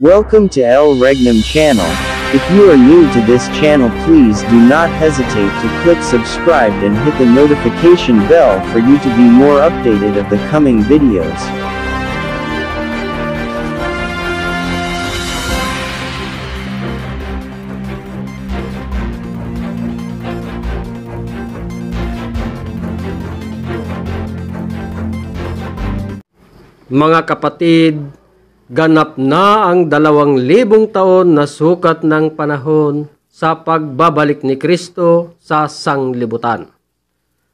Welcome to El Regnum channel. If you are new to this channel, please do not hesitate to click subscribe and hit the notification bell for you to be more updated of the coming videos. Mga kapatid, ganap na ang 2,000 taon na sukat ng panahon sa pagbabalik ni Kristo sa sanglibutan.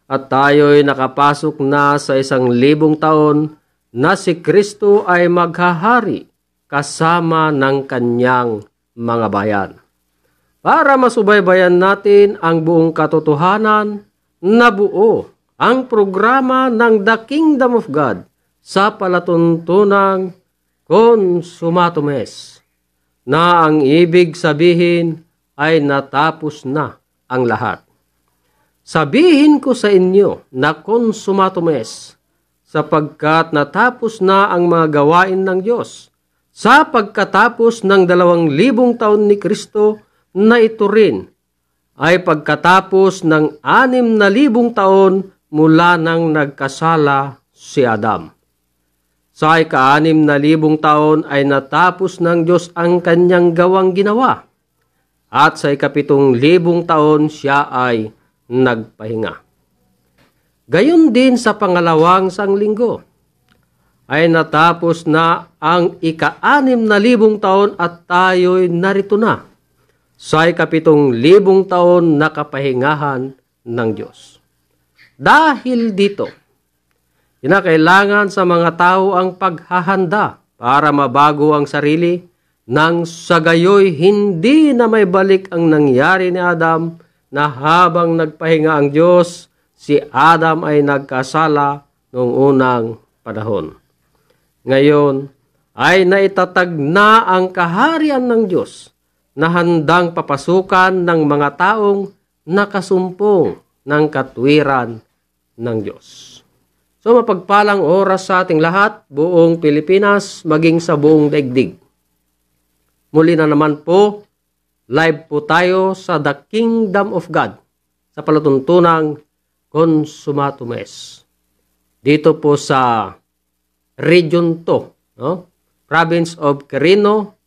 At tayo'y nakapasok na sa 1,000 taon na si Kristo ay maghahari kasama ng kanyang mga bayan. Para masubaybayan natin ang buong katotohanan na buo ang programa ng The Kingdom of God sa palatuntunang Consumatum est, na ang ibig sabihin ay natapos na ang lahat. Sabihin ko sa inyo na Consumatum est, sapagkat natapos na ang mga gawain ng Diyos. Sa pagkatapos ng 2,000 taon ni Kristo, na ito rin ay pagkatapos ng 6,000 taon mula nang nagkasala si Adam. Sa 6,000 taon ay natapos ng Diyos ang kanyang gawang ginawa. At sa 7,000 taon siya ay nagpahinga. Gayon din sa pangalawang sanglinggo ay natapos na ang 6,000 taon at tayo'y narito na sa 7,000 taon na kapahingahan ng Diyos. Dahil dito, kinakailangan sa mga tao ang paghahanda para mabago ang sarili nang sa gayoy hindi na may balik ang nangyari ni Adam na habang nagpahinga ang Diyos, si Adam ay nagkasala noong unang panahon. Ngayon ay naitatag na ang kaharian ng Diyos na handang papasukan ng mga taong nakasumpong ng katwiran ng Diyos. So mapagpalang oras sa ating lahat, buong Pilipinas, maging sa buong daigdig. Muli na naman po, live po tayo sa The Kingdom of God sa palatuntunang Consumatum est. Dito po sa Region 2, Province of Quirino,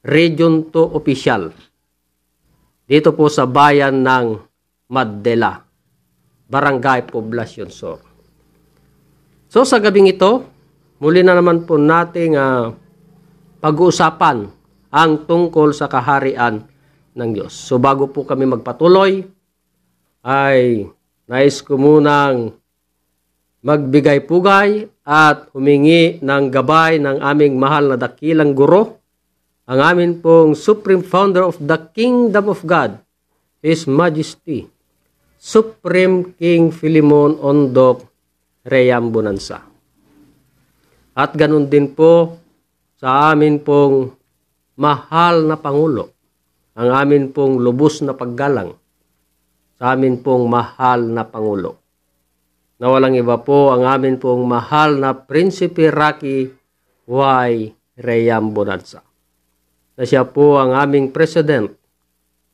Region 2 Official. Dito po sa bayan ng Madela, Barangay Poblacion Sur. So sa gabing ito, muli na naman po nating pag-uusapan ang tungkol sa kaharian ng Diyos. So bago po kami magpatuloy, ay nais ko munang magbigay-pugay at humingi ng gabay ng aming mahal na dakilang guro, ang amin pong Supreme Founder of the Kingdom of God, His Majesty, Supreme King Philemon Ondok Reyambonanza. At ganun din po sa amin pong mahal na Pangulo, ang amin pong lubos na paggalang sa amin pong mahal na Pangulo, na walang iba po ang amin pong mahal na Prinsipe Rocky Y. Reyambonanza, na siya po ang aming President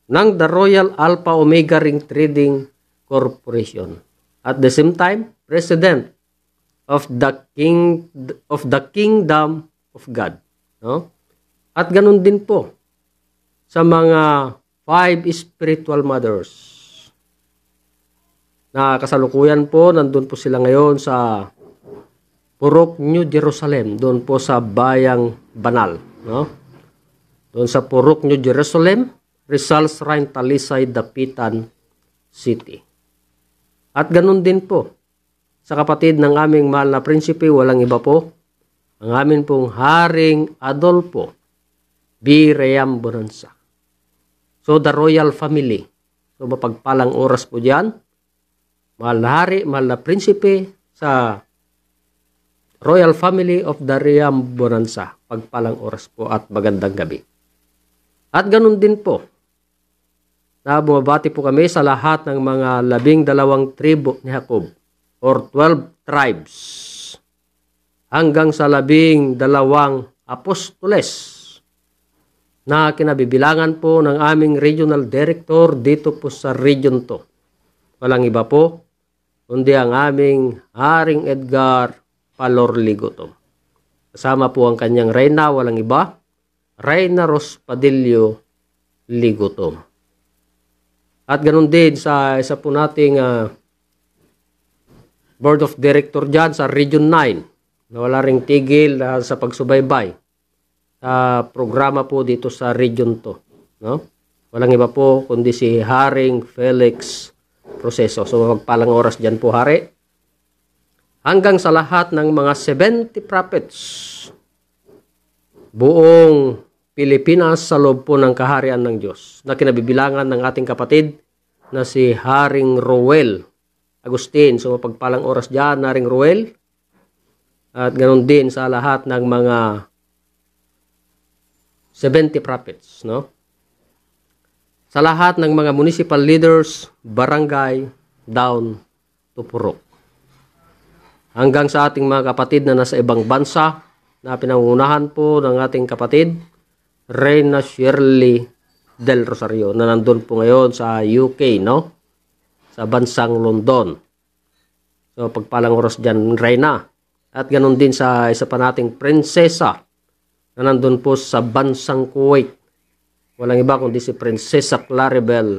ng The Royal Alpha Omega Ring Trading Corporation. At the same time, President of the Kingdom of God. No? At ganun din po sa mga 5 spiritual mothers na kasalukuyan po, nandun po sila ngayon sa Purok New Jerusalem, doon po sa Bayang Banal. No? Doon sa Purok New Jerusalem, Rizal Shrine, Talisay, Dapitan City. At ganun din po sa kapatid ng aming mahal na prinsipe, walang iba po, ang amin pong Haring Adolfo B. Reyambonanza. So the royal family. So mapagpalang oras po diyan, mahal na hari, mahal na prinsipe sa royal family of the Reyambonanza. Pagpalang oras po at magandang gabi. At ganun din po, na bumabati po kami sa lahat ng mga 12 tribo ni Jacob or 12 tribes hanggang sa 12 apostoles na kinabibilangan po ng aming regional director dito po sa region to. Walang iba po, kundi ang aming Haring Edgar Palor Ligotom. Kasama po ang kanyang reyna, walang iba, Reyna Rospadillo Ligotom. At ganun din sa isa po nating board of director dyan sa Region 9 na wala ring tigil sa pagsubaybay sa programa po dito sa region to. No? Walang iba po kundi si Haring Felix Proseso. So magpalang oras dyan po, Hari. Hanggang sa lahat ng mga 70 prophets buong Pilipinas sa loob po ng kaharian ng Diyos na kinabibilangan ng ating kapatid na si Haring Roel Agustin. So mapagpalang oras dyan, Haring Roel. At ganoon din sa lahat ng mga 70 prophets, no? Sa lahat ng mga municipal leaders, barangay, down to Purok. Hanggang sa ating mga kapatid na nasa ibang bansa na pinangunahan po ng ating kapatid, Reyna Shirley Del Rosario, na nandun po ngayon sa UK, no? Sa bansang London. So, pagpalang oras dyan, Reyna. At ganun din sa isa pa nating prinsesa na nandun po sa bansang Kuwait. Walang iba kundi si Prinsesa Claribel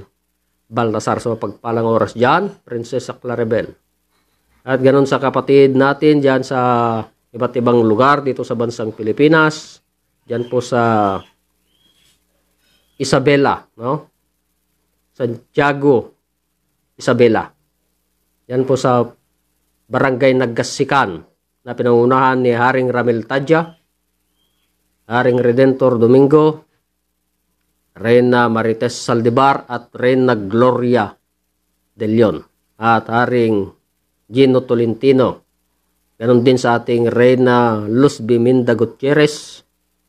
Baltasar. So, pagpalang oras dyan, Prinsesa Claribel. At ganun sa kapatid natin dyan sa iba't ibang lugar dito sa bansang Pilipinas. Dyan po sa Isabela, no? Santiago, Isabela. Yan po sa Barangay Nagasikan na pinangunahan ni Haring Ramil Tadya, Haring Redentor Domingo, Reyna Marites Saldivar at Reyna Gloria de Leon at Haring Gino Tolentino. Ganon din sa ating Reyna Luz Biminda Gutierrez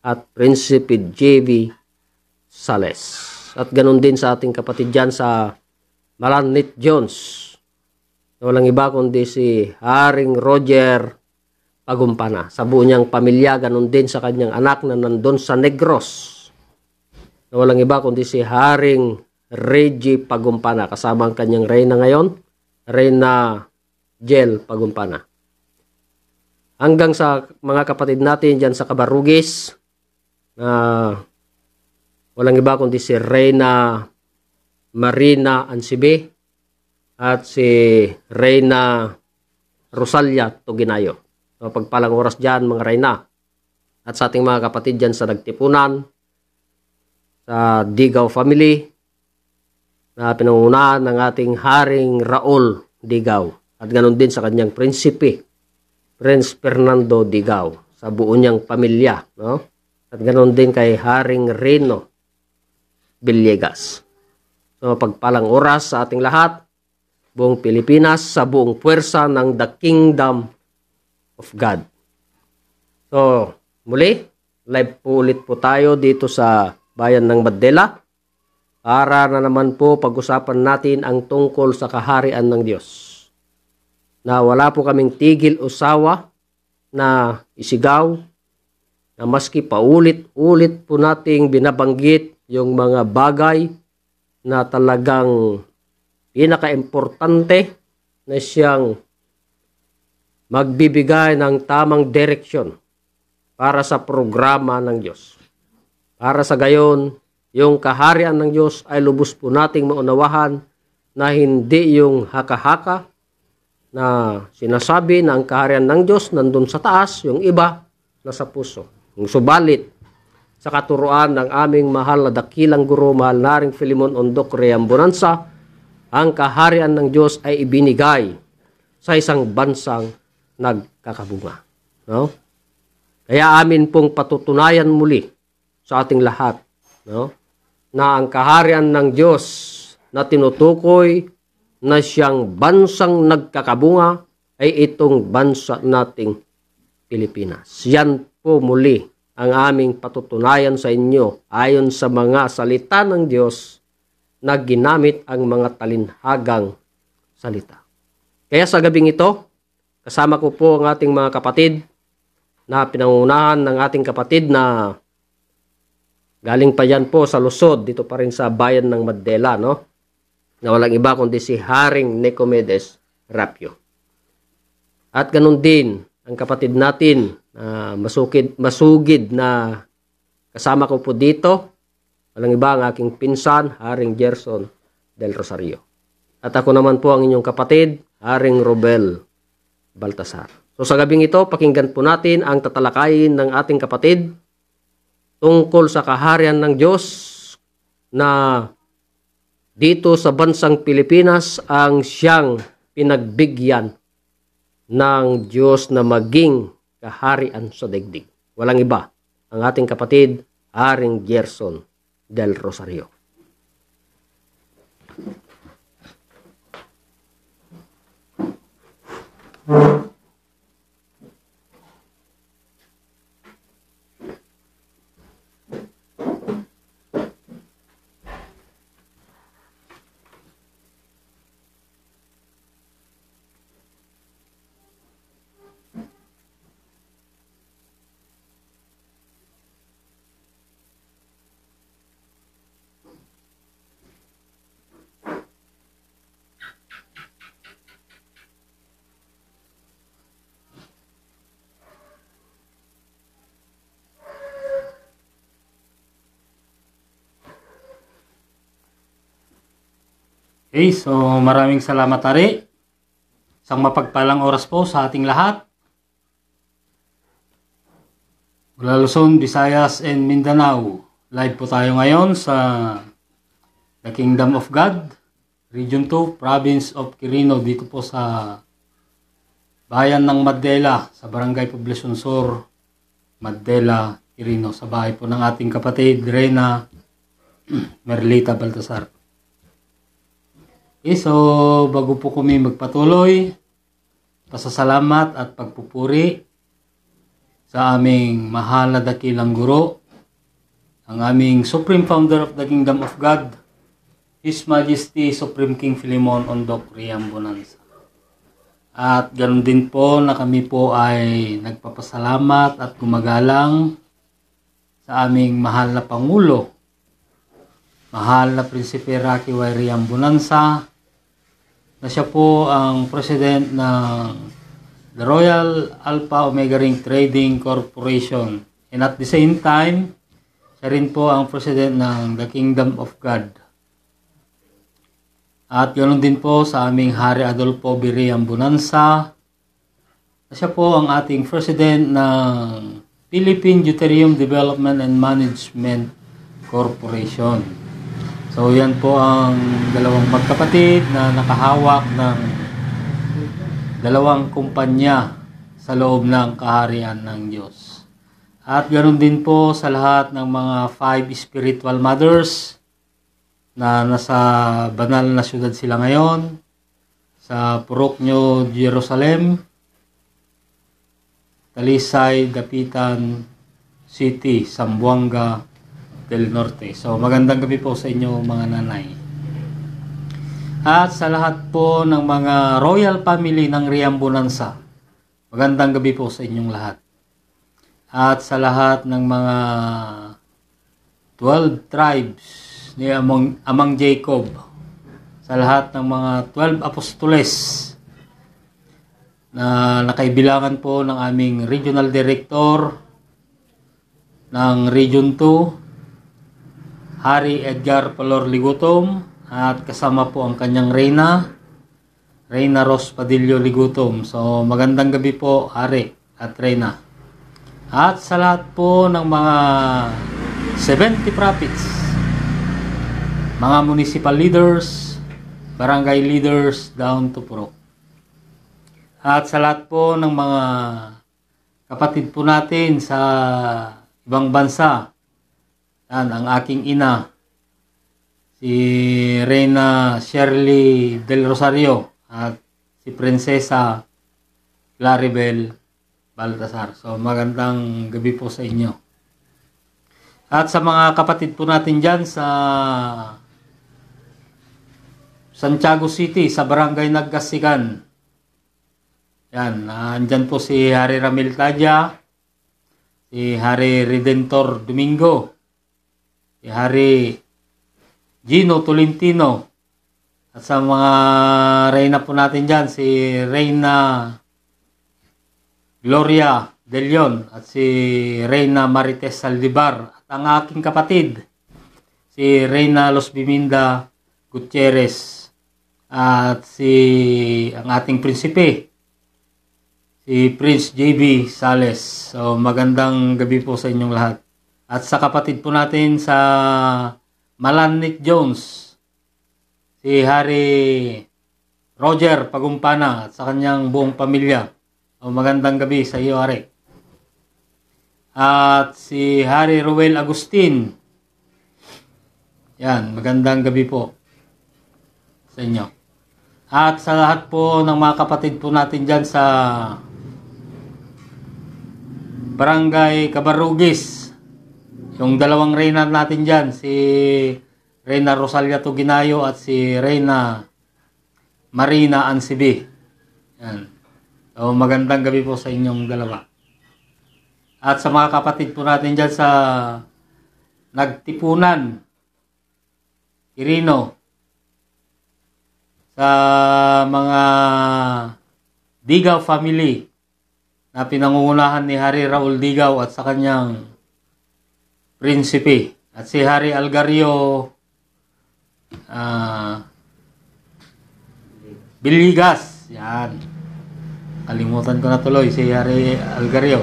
at Prinsipe J.V. Sales. At ganon din sa ating kapatid dyan sa Malanit Jones. Walang iba kundi si Haring Roger Pagumpana. Sa buo niyang pamilya, ganon din sa kanyang anak na nandun sa Negros. Walang iba kundi si Haring Reggie Pagumpana. Kasama ang kanyang reyna ngayon, Reyna Jel Pagumpana. Hanggang sa mga kapatid natin dyan sa Cabarugis, walang iba kundi si Reyna Marina Ansibe at si Reyna Rosalia Tuginayo. So, pagpalang oras dyan, mga reyna. At sa ating mga kapatid dyan sa Nagtipunan, sa Digaw family, na pinangunahan ng ating Haring Raul Digaw. At ganoon din sa kanyang prinsipe, Prince Fernando Digaw, sa buo niyang pamilya. No? At ganoon din kay Haring Reno Villegas. So, pagpalang oras sa ating lahat, buong Pilipinas, sa buong puwersa ng The Kingdom of God. So, muli, live po ulit po tayo dito sa bayan ng Mandela para na naman po pag-usapan natin ang tungkol sa kaharian ng Diyos. Na wala po kaming tigil o sawa na isigaw na maski paulit-ulit po nating binabanggit yung mga bagay na talagang pinaka-importante na siyang magbibigay ng tamang direksyon para sa programa ng Diyos. Para sa gayon, yung kaharian ng Diyos ay lubos po nating maunawahan na hindi yung haka-haka na sinasabi na ang kaharian ng Diyos nandun sa taas, yung iba nasa puso. Yung subalit, sa katuruan ng aming mahal na dakilang guro, mahal na Haring Filimon Ondok Reambonanza, ang kaharian ng Diyos ay ibinigay sa isang bansang nagkakabunga. No? Kaya amin pong patutunayan muli sa ating lahat, no, na ang kaharian ng Diyos na tinutukoy na siyang bansang nagkakabunga ay itong bansa nating Pilipinas. Yan po muli ang aming patutunayan sa inyo ayon sa mga salita ng Diyos na ginamit ang mga talinhagang salita. Kaya sa gabing ito, kasama ko po ang ating mga kapatid na pinangunahan ng ating kapatid na Galing pa yan po sa Luzon, dito pa rin sa bayan ng Mandela, no? Na walang iba kundi si Haring Nicomedes Rapio. At ganun din ang kapatid natin, masugid na kasama ko po dito. Walang iba ang aking pinsan, Haring Gerson del Rosario. At ako naman po ang inyong kapatid, Haring Robel Baltasar. So sa gabing ito, pakinggan po natin ang tatalakayin ng ating kapatid tungkol sa kaharian ng Diyos na dito sa bansang Pilipinas ang siyang pinagbigyan ng Diyos na maging kaharian sa daigdig. Walang iba, ang ating kapatid, Haring Gerson del Rosario. Okay, so maraming salamat Ari. Isang mapagpalang oras po sa ating lahat. Mula Luzon, Visayas, and Mindanao. Live po tayo ngayon sa The Kingdom of God, Region 2, Province of Quirino, dito po sa bayan ng Mandela, sa Barangay Poblacion Sur, Mandela, Quirino, sa bahay po ng ating kapatid, Reyna Merlita Baltasar. Okay, so bago po kami magpatuloy, pasasalamat at pagpupuri sa aming mahal na dakilang guro, ang aming Supreme Founder of the Kingdom of God, His Majesty Supreme King Philemon Ondoc Riam Bonanza. At ganoon din po na kami po ay nagpapasalamat at gumagalang sa aming mahal na Pangulo, mahal na Prinsipe Rocky Y. Riam Bonanza, na siya po ang president ng the Royal Alpha Omega Ring Trading Corporation. And at the same time, siya rin po ang president ng the Kingdom of God. At ganoon din po sa aming Hari Adolfo B. Riam Bonanza, na siya po ang ating president ng Philippine Deuterium Development and Management Corporation. So yan po ang dalawang magkapatid na nakahawak ng dalawang kumpanya sa loob ng kaharian ng Diyos. At ganoon din po sa lahat ng mga 5 spiritual mothers na nasa banal na syudad sila ngayon, sa Purok New Jerusalem, Talisay, Dapitan City, Zamboanga del Norte. So magandang gabi po sa inyo mga nanay. At sa lahat po ng mga royal family ng Riam Bonanza, magandang gabi po sa inyong lahat. At sa lahat ng mga 12 tribes ni Amang Jacob, sa lahat ng mga 12 apostoles na nakaibilangan po ng aming regional director ng Region 2, Hari Edgar Palor Ligutom, at kasama po ang kanyang Reyna Ros Padillo Ligutom. So magandang gabi po Hari at Reyna. At sa lahat po ng mga 70 prophets, mga municipal leaders, barangay leaders down to Purok. At sa lahat po ng mga kapatid po natin sa ibang bansa, yan, ang aking ina, si Reyna Shirley del Rosario, at si Prinsesa Claribel Baltasar. So magandang gabi po sa inyo. At sa mga kapatid po natin dyan sa Santiago City, sa Barangay Nagkasikan, yan, andyan po si Hari Ramil Tadya, si Hari Redentor Domingo, si Hari Gino Tolentino, at sa mga reyna po natin dyan, si Reyna Gloria De Leon at si Reyna Marites Saldivar, at ang aking kapatid, si Reyna Los Biminda Gutierrez, at ang ating prinsipe, si Prince JB Sales. So magandang gabi po sa inyong lahat. At sa kapatid po natin sa Malanit Jones, si Hari Roger Pagumpana at sa kanyang buong pamilya. So magandang gabi sa iyo, Hari. At si Hari Ruel Agustin. Yan, magandang gabi po sa inyo. At sa lahat po ng mga kapatid po natin dyan sa Barangay Cabarugis, yung dalawang reyna natin dyan, si Reyna Rosalia Tuginayo at si Reyna Marina Ansibi. Yan. So magandang gabi po sa inyong dalawa. At sa mga kapatid po natin dyan sa Nagtipunan, Quirino, sa mga Digaw family na pinangungunahan ni Hari Raul Digaw at sa kanyang prinsipe, at si Hari Algario Biligas. Yan. Kalimutan ko na tuloy si Hari Algario.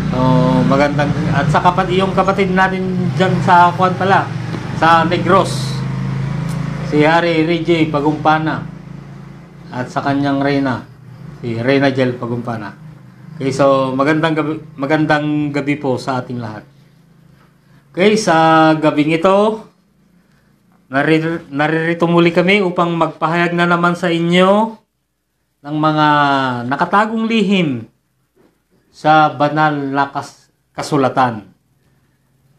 So, magandang, at sa yung kapatid natin dyan sa Juan pala, sa Negros, si Hari Rigi Pagumpana at sa kanyang reyna, si Reyna Jel Pagumpana. Okay, so magandang gabi po sa ating lahat. Okay, sa gabing ito, naririto muli kami upang magpahayag na naman sa inyo ng mga nakatagong lihim sa banal na kasulatan,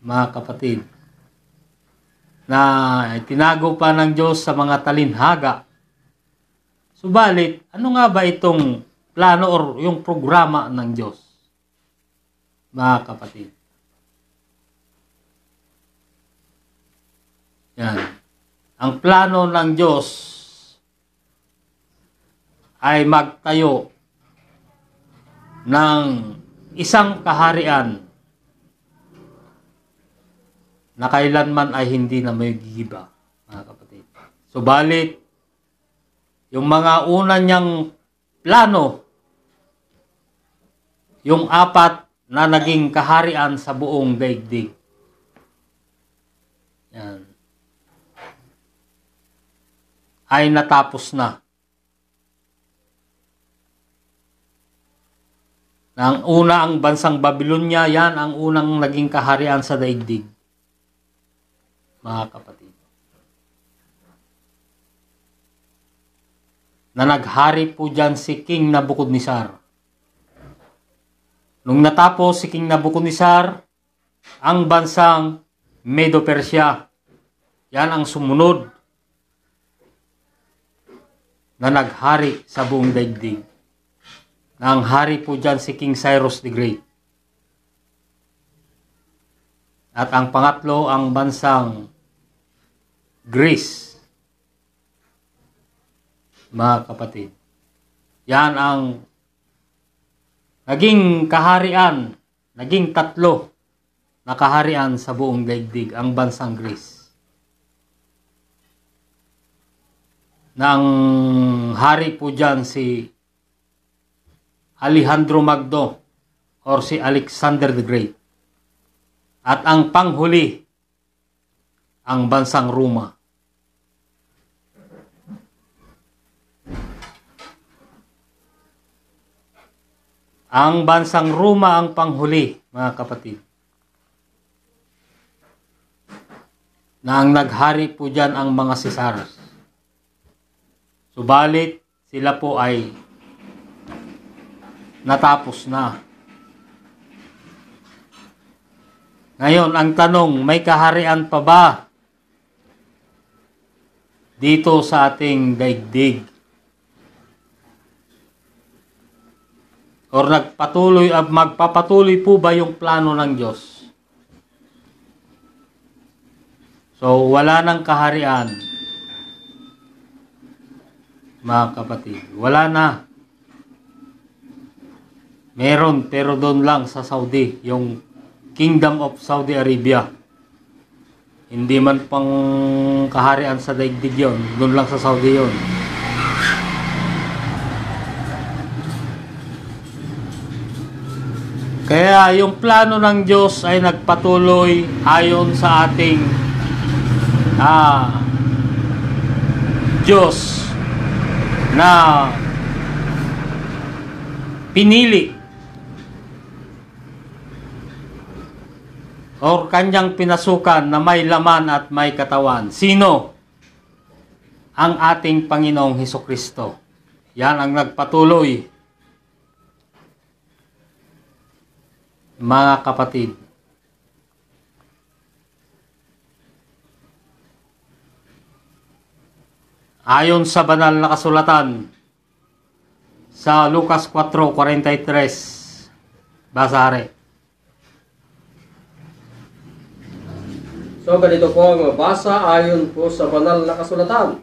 mga kapatid, na itinago pa ng Diyos sa mga talinhaga. Subalit, ano nga ba itong plano or yung programa ng Diyos, mga kapatid? Yan. Ang plano ng Diyos ay magtayo ng isang kaharian na kailanman ay hindi na may gigiba, mga kapatid. Subalit, yung mga una niyang plano, yung 4 na naging kaharian sa buong daigdig. Yan. Ay natapos na. Ang una, ang bansang Babylonia, yan ang unang naging kaharian sa daigdig, mga kapatid. Na naghari po dyan si King Nabucodonosor. Nung natapos si King Nabucodonosor, ang bansang Medo-Persia, yan ang sumunod na naghari sa buong daigdig. Na ang hari po dyan si King Cyrus the Great. At ang pangatlo, ang bansang Greece, mga kapatid. Yan ang naging kaharian, naging 3 na kaharian sa buong daigdig, ang bansang Greece. Na ang hari po dyan si Alejandro Magno or si Alexander the Great. At ang panghuli, ang bansang Roma. Ang bansang Roma ang panghuli, mga kapatid. Na ang naghari po dyan ang mga Cesar. Subalit, sila po ay natapos na. Ngayon, ang tanong, may kaharian pa ba dito sa ating daigdig? Or magpapatuloy po ba yung plano ng Diyos? So, wala nang kaharian. Mga kapatid, wala na. Meron, pero doon lang sa Saudi, yung Kingdom of Saudi Arabia. Hindi man pang kaharian sa daigdig yun, doon lang sa Saudi yun. Kaya yung plano ng Diyos ay nagpatuloy ayon sa ating Diyos na pinili o kanyang pinasukan na may laman at may katawan. Sino? Ang ating Panginoong Hesukristo. Yan ang nagpatuloy. Mga kapatid, ayon sa banal na kasulatan sa Lucas 4:43, basare. So ganito po ang mabasa ayon po sa banal na kasulatan.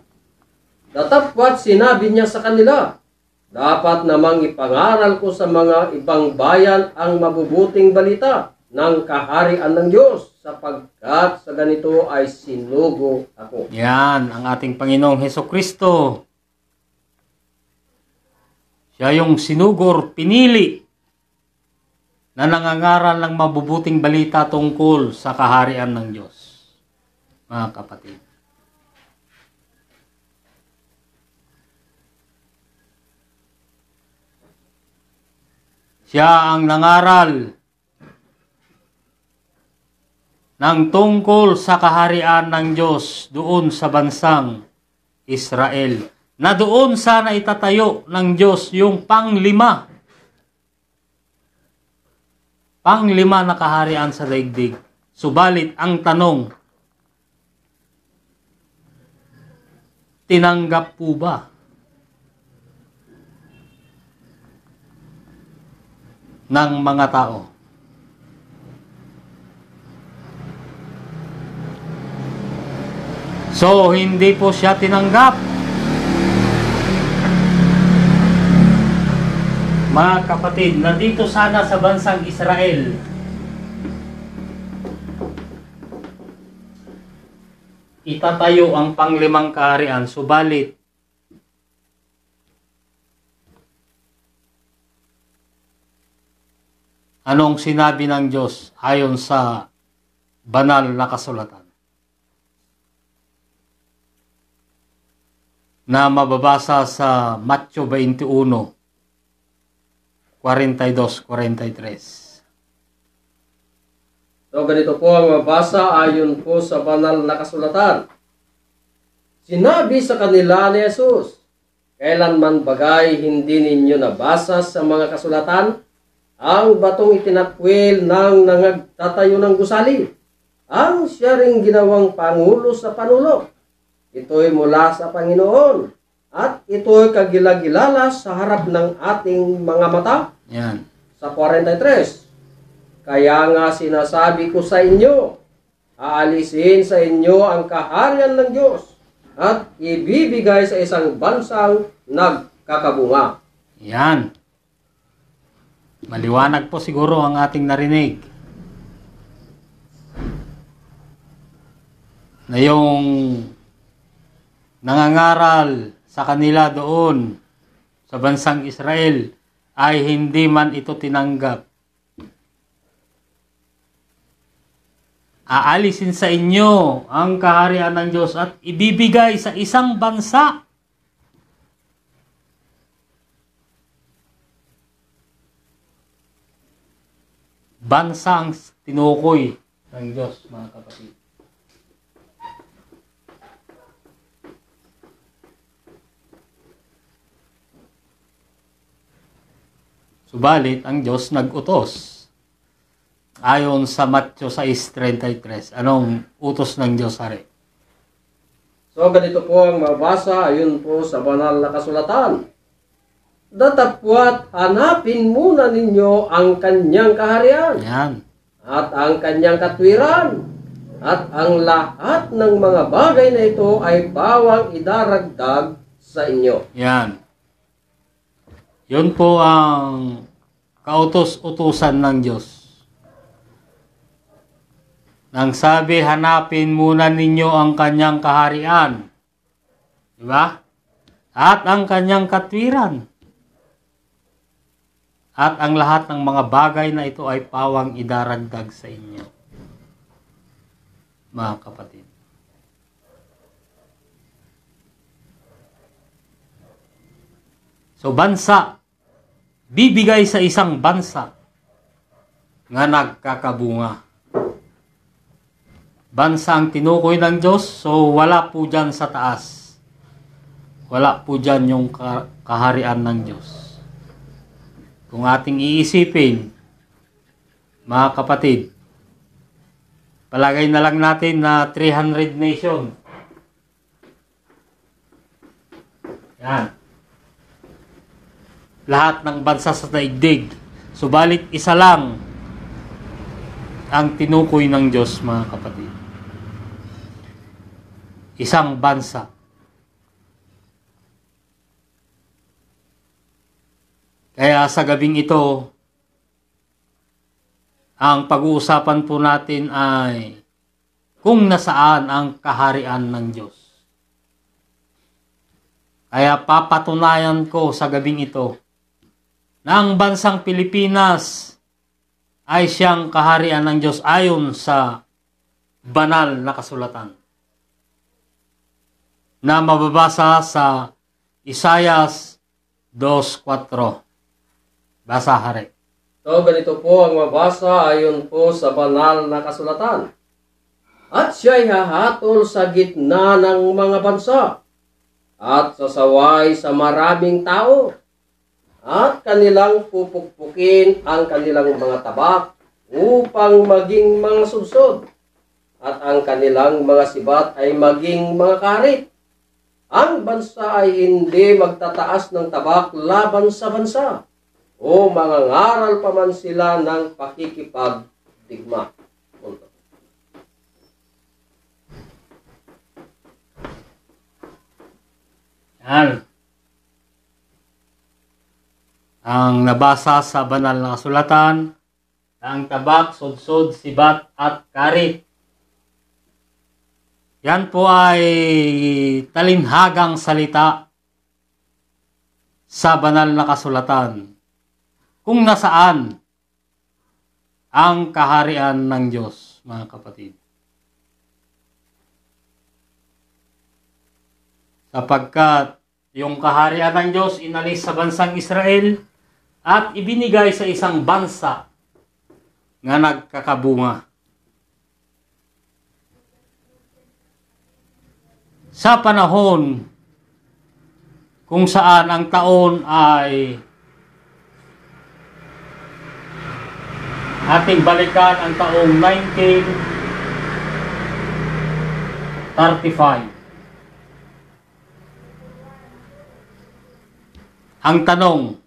Datapwat sinabi niya sa kanila, dapat namang ipangaral ko sa mga ibang bayan ang mabubuting balita ng kaharian ng Diyos, sapagkat sa ganito ay sinugo ako. Yan, ang ating Panginoong Hesukristo. Siya yung sinugor, pinili, na nangangaral ng mabubuting balita tungkol sa kaharian ng Diyos. Mga kapatid. Siya ang nangaral ng tungkol sa kaharian ng Diyos doon sa bansang Israel, na doon sana itatayo ng Diyos yung panglima na kaharian sa daigdig. Subalit ang tanong, tinanggap po ba ng mga tao? So, hindi po siya tinanggap. Mga kapatid, nandito sana sa bansang Israel, itatayo ang panglimang kaharian, subalit anong sinabi ng Diyos ayon sa banal na kasulatan na mababasa sa Matthew 21:42-43. So ganito po ang mabasa ayon po sa banal na kasulatan. Sinabi sa kanila ni Jesus, kailanman bagay hindi ninyo nabasa sa mga kasulatan ang batong itinakwil ng nangagtatayo ng gusali, ang siya ring ginawang pangulo sa panulo. Ito'y mula sa Panginoon at ito'y kagilagilala sa harap ng ating mga mata. Yan. Sa 43, kaya nga sinasabi ko sa inyo, aalisin sa inyo ang kaharian ng Diyos at ibibigay sa isang bansang nagkakabunga. Yan. Maliwanag po siguro ang ating narinig. Na yung nangangaral sa kanila doon sa bansang Israel ay hindi man ito tinanggap. Aalisin sa inyo ang kaharian ng Diyos at ibibigay sa isang bansa. Bansa ang tinukoy ng Diyos, mga kapatid. Subalit, ang Diyos nag-utos. Ayon sa Matthew 6:33. Anong utos ng Diyos, Hari? So ganito po ang mabasa ayon po sa banal na kasulatan. Datapwat hanapin muna ninyo ang kanyang kaharian Yan. at ang kanyang katwiran, at ang lahat ng mga bagay na ito ay pawang idaragdag sa inyo. Yan. Yun po ang kautos-utusan ng Diyos. Nang sabi, hanapin muna ninyo ang kanyang kaharian. Diba? At ang kanyang katwiran. At ang lahat ng mga bagay na ito ay pawang idaragdag sa inyo. Mga kapatid. So, bansa. Bibigay sa isang bansa nga nagkakabunga. Bansa ang tinukoy ng Diyos, so wala po dyan sa taas. Wala po dyan yung kaharian ng Diyos. Kung ating iisipin, mga kapatid, palagay na lang natin na 300 nation. Yan. Lahat ng bansa sa daigdig. Subalit isa lang ang tinukoy ng Diyos, mga kapatid. Isang bansa. Kaya sa gabing ito, ang pag-uusapan po natin ay kung nasaan ang kaharian ng Diyos. Kaya papatunayan ko sa gabing ito na ang bansang Pilipinas ay siyang kaharian ng Diyos ayon sa banal na kasulatan na mababasa sa Isaias 2:4. Basa, Hari. So, ganito po ang mabasa ayon po sa banal na kasulatan. At siya'y hahatol sa gitna ng mga bansa at sasaway sa maraming tao. At kanilang pupukpukin ang kanilang mga tabak upang maging mga sudsod. At ang kanilang mga sibat ay maging mga karit. Ang bansa ay hindi magtataas ng tabak laban sa bansa. O mangangaral pa man sila ng pakikipagdigma. Punto. Yan. Ang nabasa sa banal na kasulatan, ang tabak, sudsod, sibat, at karit. Yan po ay talinhagang salita sa banal na kasulatan. Kung nasaan ang kaharian ng Diyos, mga kapatid. Sapagkat yung kaharian ng Diyos inalis sa bansang Israel at ibinigay sa isang bansa nga nagkakabunga. Sa panahon kung saan ang taon ay ating balikan ang taong 1935. Ang tanong,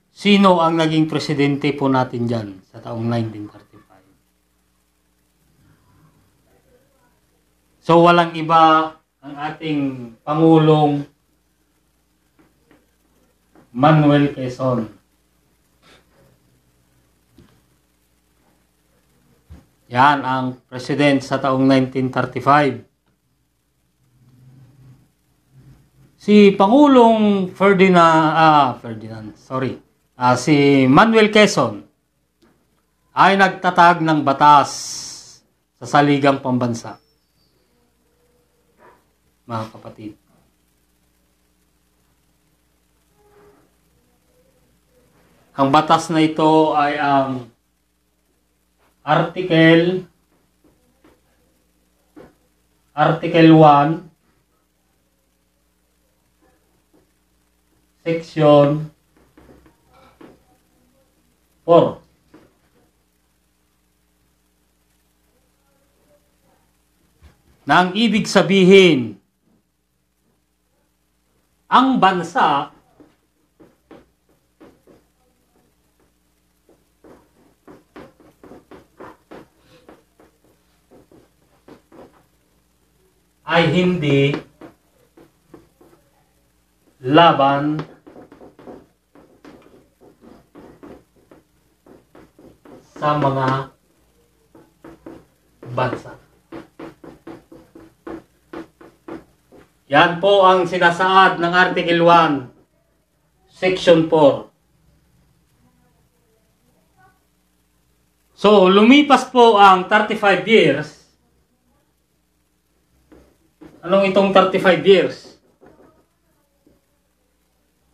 sino ang naging presidente po natin dyan sa taong 1935? So walang iba ang ating Pangulong Manuel Quezon. Yan ang president sa taong 1935. Si Pangulong si Manuel Quezon ay nagtatag ng batas sa saligang pambansa. Mga kapatid. Ang batas na ito ay ang Article 1, Section 4. Na ang ibig sabihin, ang bansa ay hindi laban sa mga bansa. Yan po ang sinasaad ng Article 1, Section 4. So, lumipas po ang 35 years. Anong itong 35 years?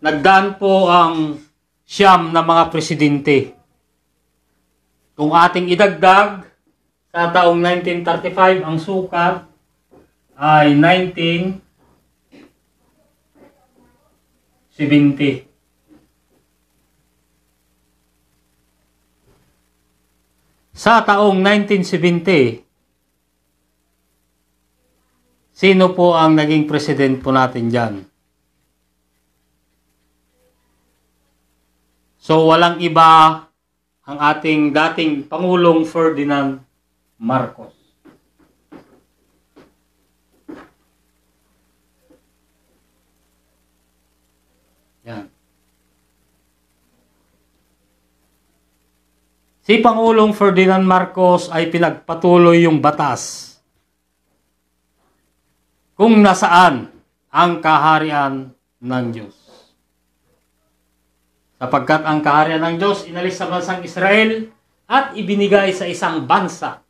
Nagdaan po ang siyam na mga presidente. Kung ating idagdag sa taong 1935, ang sukat ay 1970. Sa taong 1970, sino po ang naging president po natin dyan? So, walang iba ang ating dating Pangulong Ferdinand Marcos. Yan. Si Pangulong Ferdinand Marcos ay pinagpatuloy yung batas kung nasaan ang kaharian ng Diyos. Sapagkat ang kaharian ng Diyos inalis sa bansang Israel at ibinigay sa isang bansa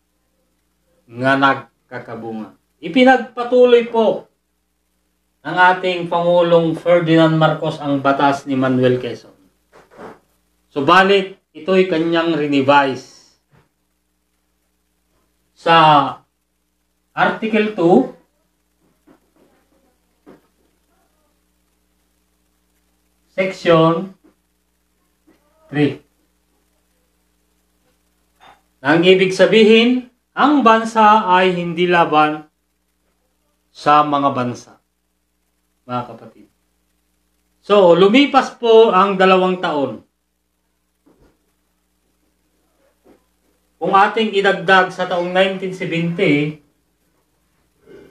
nga nagkakabunga. Ipinagpatuloy po ng ating Pangulong Ferdinand Marcos ang batas ni Manuel Quezon. Subalit, ito'y kanyang renevise sa Article 2, Section 3. Nang ibig sabihin, ang bansa ay hindi laban sa mga bansa, mga kapatid. So, lumipas po ang 2 taon. Kung ating idagdag sa taong 1970,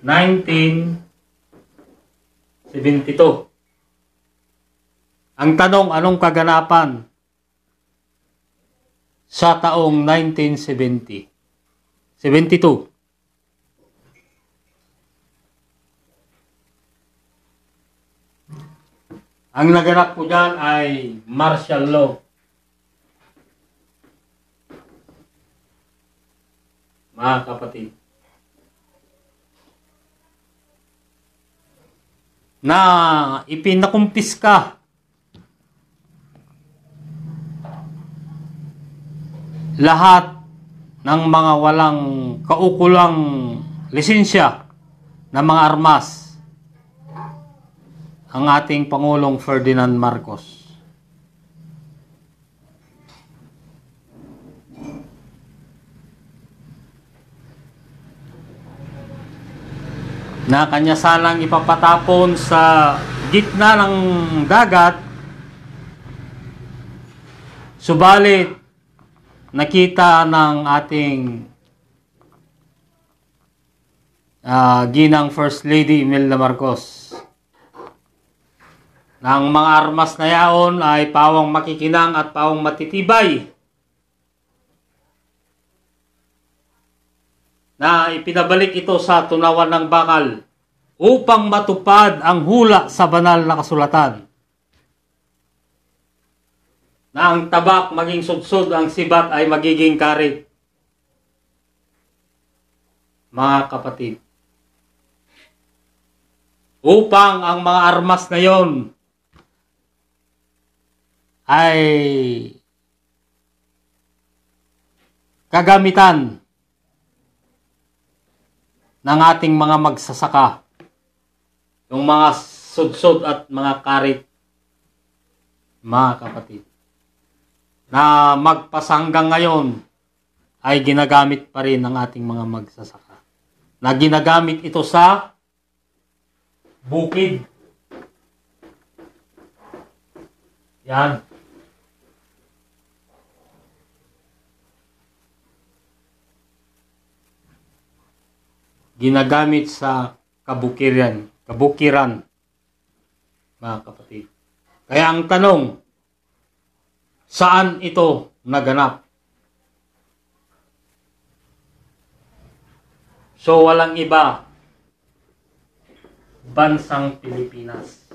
1972. Ang tanong, anong kaganapan sa taong 1970? 72. Ang naganap po dyan ay martial law. Mga kapatid. Na ipinakumpiska lahat ng mga walang kaukulang lisensya ng mga armas ang ating Pangulong Ferdinand Marcos. Na kanya sanang ipapatapon sa gitna ng dagat, subalit nakita ng ating ginang First Lady Imelda Marcos na ang mga armas na yaon ay pawang makikinang at pawang matitibay na ipinabalik ito sa tunawan ng bakal upang matupad ang hula sa banal na kasulatan na ang tabak maging sudsod, ang sibat ay magiging karit. Mga kapatid, upang ang mga armas na yon ay kagamitan ng ating mga magsasaka, yung mga sudsod at mga karit, mga kapatid, na magpasanggang ngayon ay ginagamit pa rin ng ating mga magsasaka. Na ginagamit ito sa bukid. Yan. Ginagamit sa kabukiran, mga kapatid. Kaya ang tanong, saan ito naganap? So walang iba, bansang Pilipinas.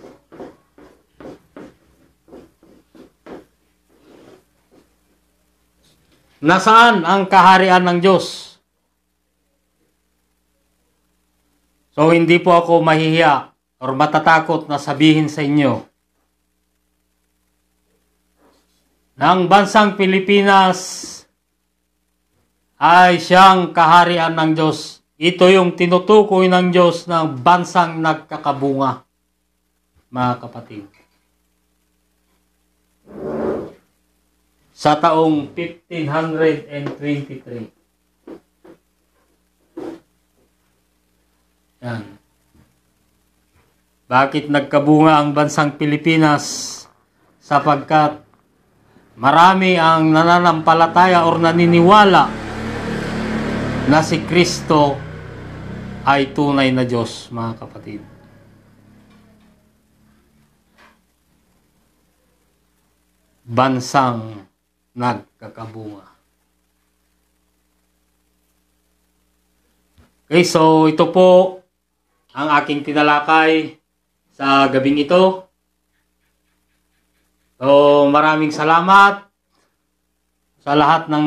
Nasaan ang kaharian ng Diyos? So hindi po ako mahihiya or matatakot na sabihin sa inyo na ang bansang Pilipinas ay siyang kaharian ng Diyos. Ito yung tinutukoy ng Diyos ng bansang nagkakabunga, mga kapatid. Sa taong 1523. Yan. Bakit nagkabunga ang bansang Pilipinas? Sapagkat marami ang nananampalataya o naniniwala na si Kristo ay tunay na Diyos, mga kapatid. Bansang nagkakabunga. Okay, so ito po ang aking tinalakay sa gabing ito. So maraming salamat sa lahat ng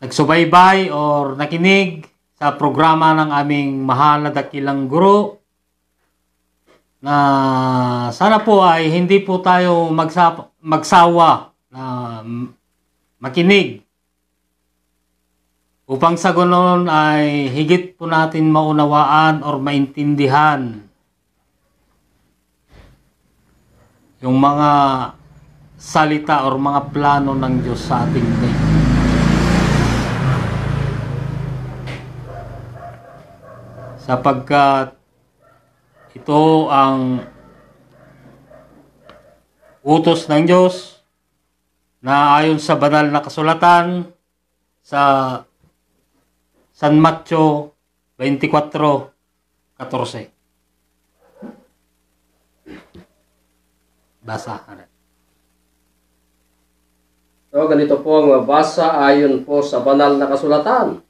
nagsubaybay or nakinig sa programa ng aming mahal na dakilang guro, na sana po ay hindi po tayo magsawa na makinig upang sa ganoon ay higit po natin maunawaan or maintindihan yung mga salita or mga plano ng Diyos sa ating daigdig. Sapagkat ito ang utos ng Diyos na ayon sa banal na kasulatan sa San Mateo 24:14. Basa. So, ganito po ang mabasa ayon po sa banal na kasulatan.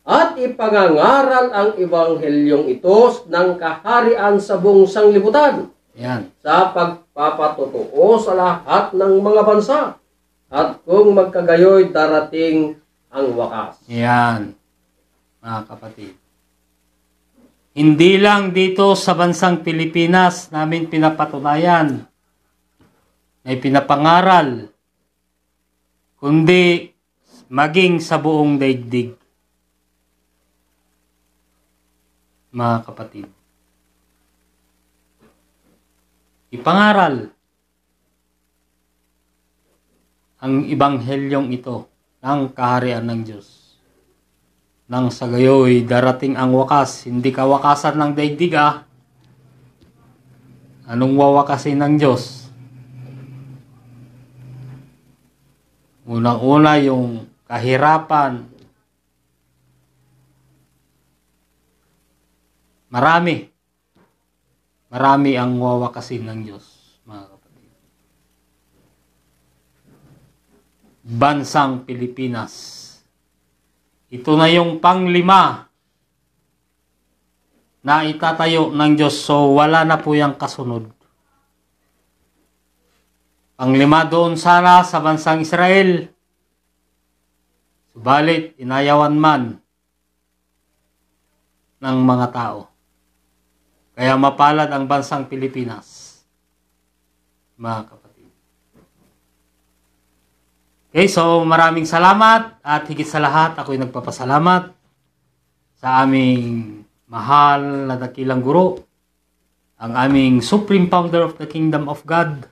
At ipangangaral ang ebanghelyong ito ng kaharian sa buong sanglibutan. Yan. Sa pagpapatotoo sa lahat ng mga bansa. At kung magkagayoy darating ang wakas. Yan, mga kapatid. Hindi lang dito sa bansang Pilipinas namin pinapatunayan, may pinapangaral, kundi maging sa buong daigdig. Mga kapatid, ipangaral ang ebanghelyong ito ng kaharian ng Diyos. Nang sa gayoy darating ang wakas, hindi kawakasan ng daigdig Anong wawakasin ng Diyos? Unang-una yung kahirapan. Marami ang wawakasin ng Diyos, mga kapatid. Bansang Pilipinas. Ito na yung panglima na itatayo ng Diyos, so wala na po yung kasunod. Panglima doon sana sa bansang Israel, subalit inayawan man ng mga tao. Kaya mapalad ang bansang Pilipinas, mga kapatid. Okay, so maraming salamat at higit sa lahat ako'y nagpapasalamat sa aming mahal na dakilang guro, ang aming Supreme Founder of the Kingdom of God,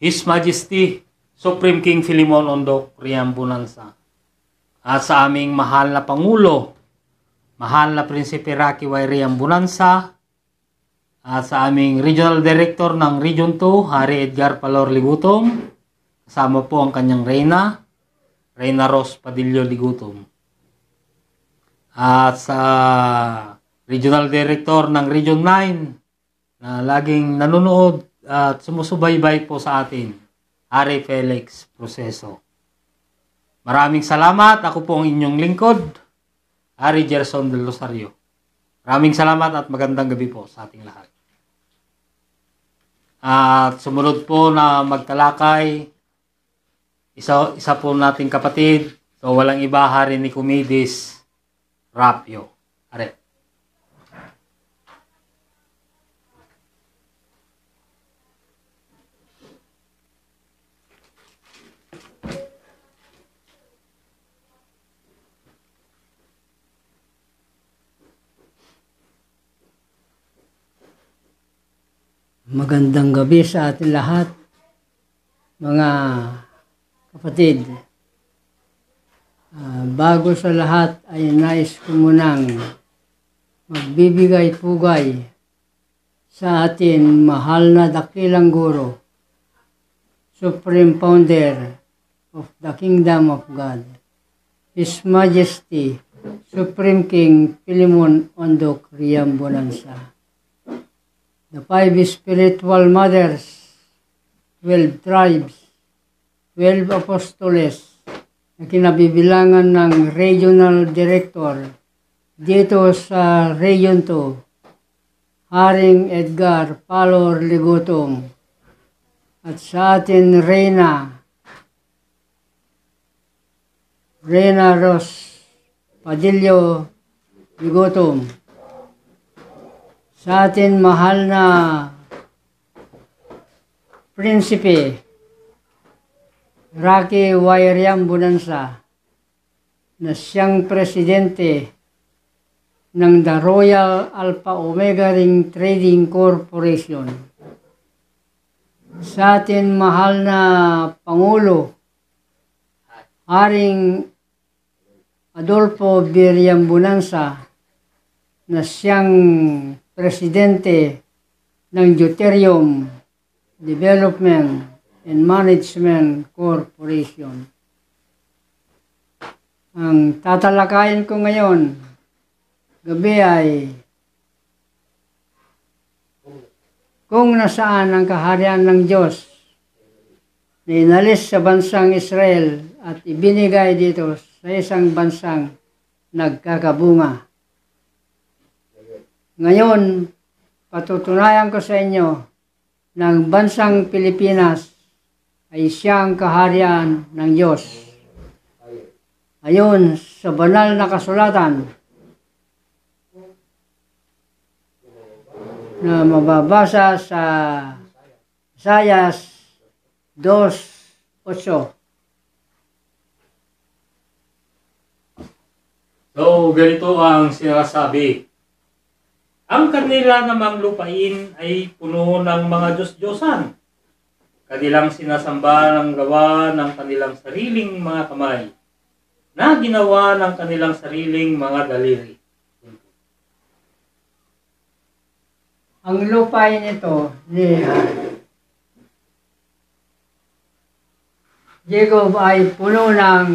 His Majesty Supreme King Philemon Ondok Riambunanza, at sa aming mahal na Pangulo, mahal na Prinsipe Rocky Y. Riambunanza, at sa aming Regional Director ng Region 2, Hari Edgar Palor Ligutom, kasama po ang kanyang Reyna Rose Padillo Ligutom. at sa Regional Director ng Region 9 na laging nanonood at sumusubaybay po sa atin, Harry Felix Proceso. Maraming salamat. Ako po ang inyong lingkod, Harry Gerson del Rosario. Maraming salamat at magandang gabi po sa ating lahat. At sumunod po na magtalakay, isa po nating kapatid, so walang iba, Hari Nicomedes Rapio. Are. Magandang gabi sa ating lahat, mga kapatid. Bago sa lahat ay nais ko munang magbibigay pugay sa atin mahal na dakilang guro, Supreme Founder of the Kingdom of God, His Majesty, Supreme King Philemon Ondok Riam Bonanza. The 5 spiritual mothers, 12 tribes, 12 apostoles na kinabibilangan ng regional director dito sa Region 2, Haring Edgar Palor Ligutong, at sa atin Reyna Ros Padillo Ligutong, sa atin mahal na Prinsipe Rocky Wairiam Bonanza, na siyang presidente ng The Royal Alpha Omega Ring Trading Corporation. Sa atin mahal na Pangulo Haring Adolfo Biriam Bonanza, na siyang presidente ng Deuterium Development and Management Corporation. Ang tatalakayin ko ngayon gabi ay kung nasaan ang kaharian ng Diyos na inalis sa bansang Israel at ibinigay dito sa isang bansang nagkakabunga. Ngayon, patutunayan ko sa inyo na ang bansang Pilipinas ay siyang kaharian ng Diyos. Ayon sa banal na kasulatan na mababasa sa Isaias 2:8. So, ganito ang sinasabi. Ang kanila namang lupain ay puno ng mga Diyos-Diyosan. Kanilang sinasamba ng gawa ng kanilang sariling mga kamay, na ginawa ng kanilang sariling mga daliri. Ang lupain ito ni Jacob ay puno ng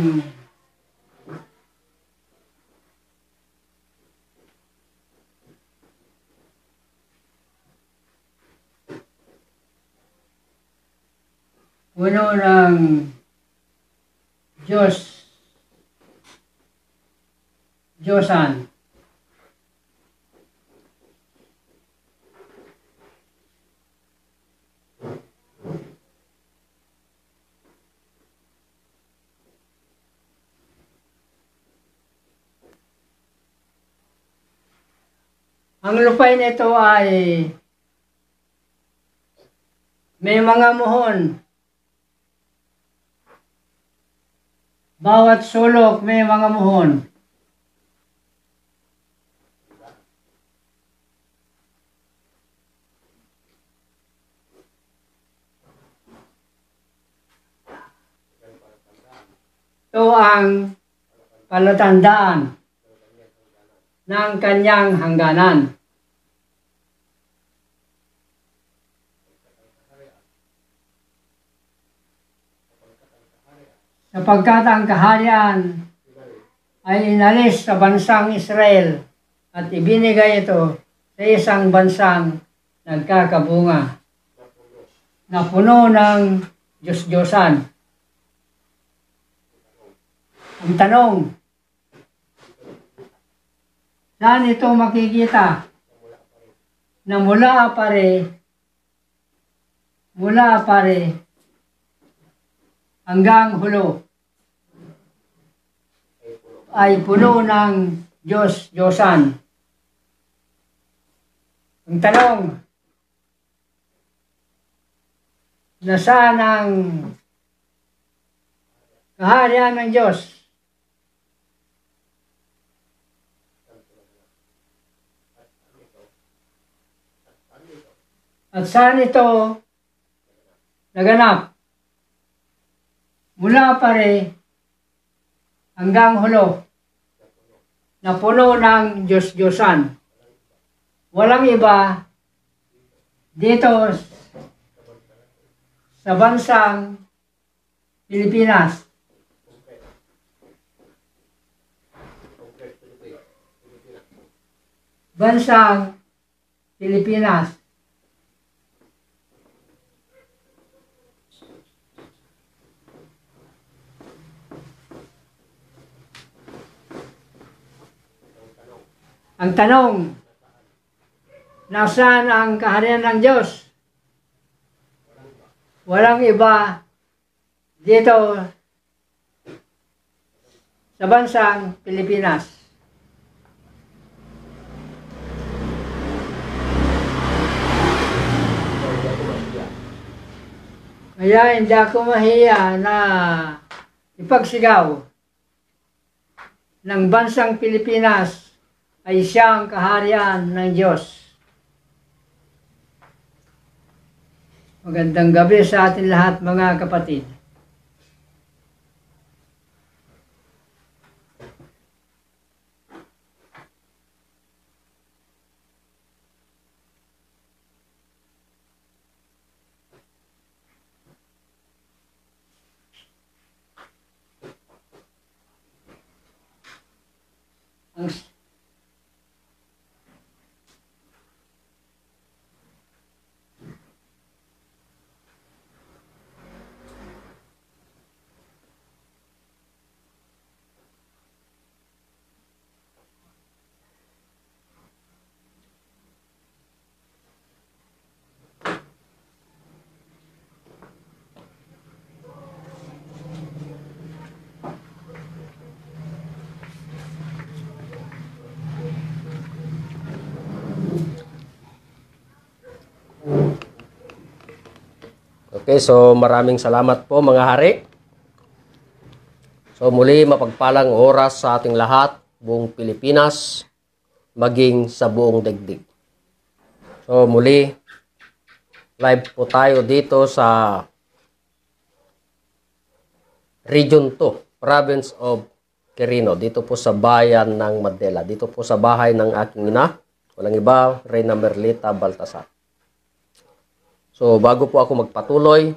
Diyosan. Ang lupain nito ay may mga muhon. Bawat sulok may mga muhon. Ito ang palatandaan ng kanyang hangganan. Sapagkat ang kaharian ay inalis sa bansang Israel at ibinigay ito sa isang bansang nagkakabunga na puno ng Diyos-Diyosan. Ang tanong, saan ito makikita na mula pare hanggang hulo ay puno ng Diyos-Diyosan? Ang tanong, nasaan ang kaharian ng Diyos? At saan ito naganap? Mula pare hanggang hulo na puno ng Diyos-Diyosan. Walang iba dito sa bansang Pilipinas. Bansang Pilipinas. Ang tanong, nasaan ang kaharian ng Diyos? Walang iba dito sa bansang Pilipinas. Kaya hindi ako mahiya na ipagsigaw ng bansang Pilipinas ay siyang kaharian ng Diyos. Magandang gabi sa atin lahat, mga kapatid. Okay, so maraming salamat po mga hari. So muli mapagpalang oras sa ating lahat, buong Pilipinas, maging sa buong daigdig. So muli, live po tayo dito sa Region 2, Province of Quirino, dito po sa bayan ng Madela, dito po sa bahay ng aking ina, walang iba, Reyna Merlita Baltasar. So, bago po ako magpatuloy,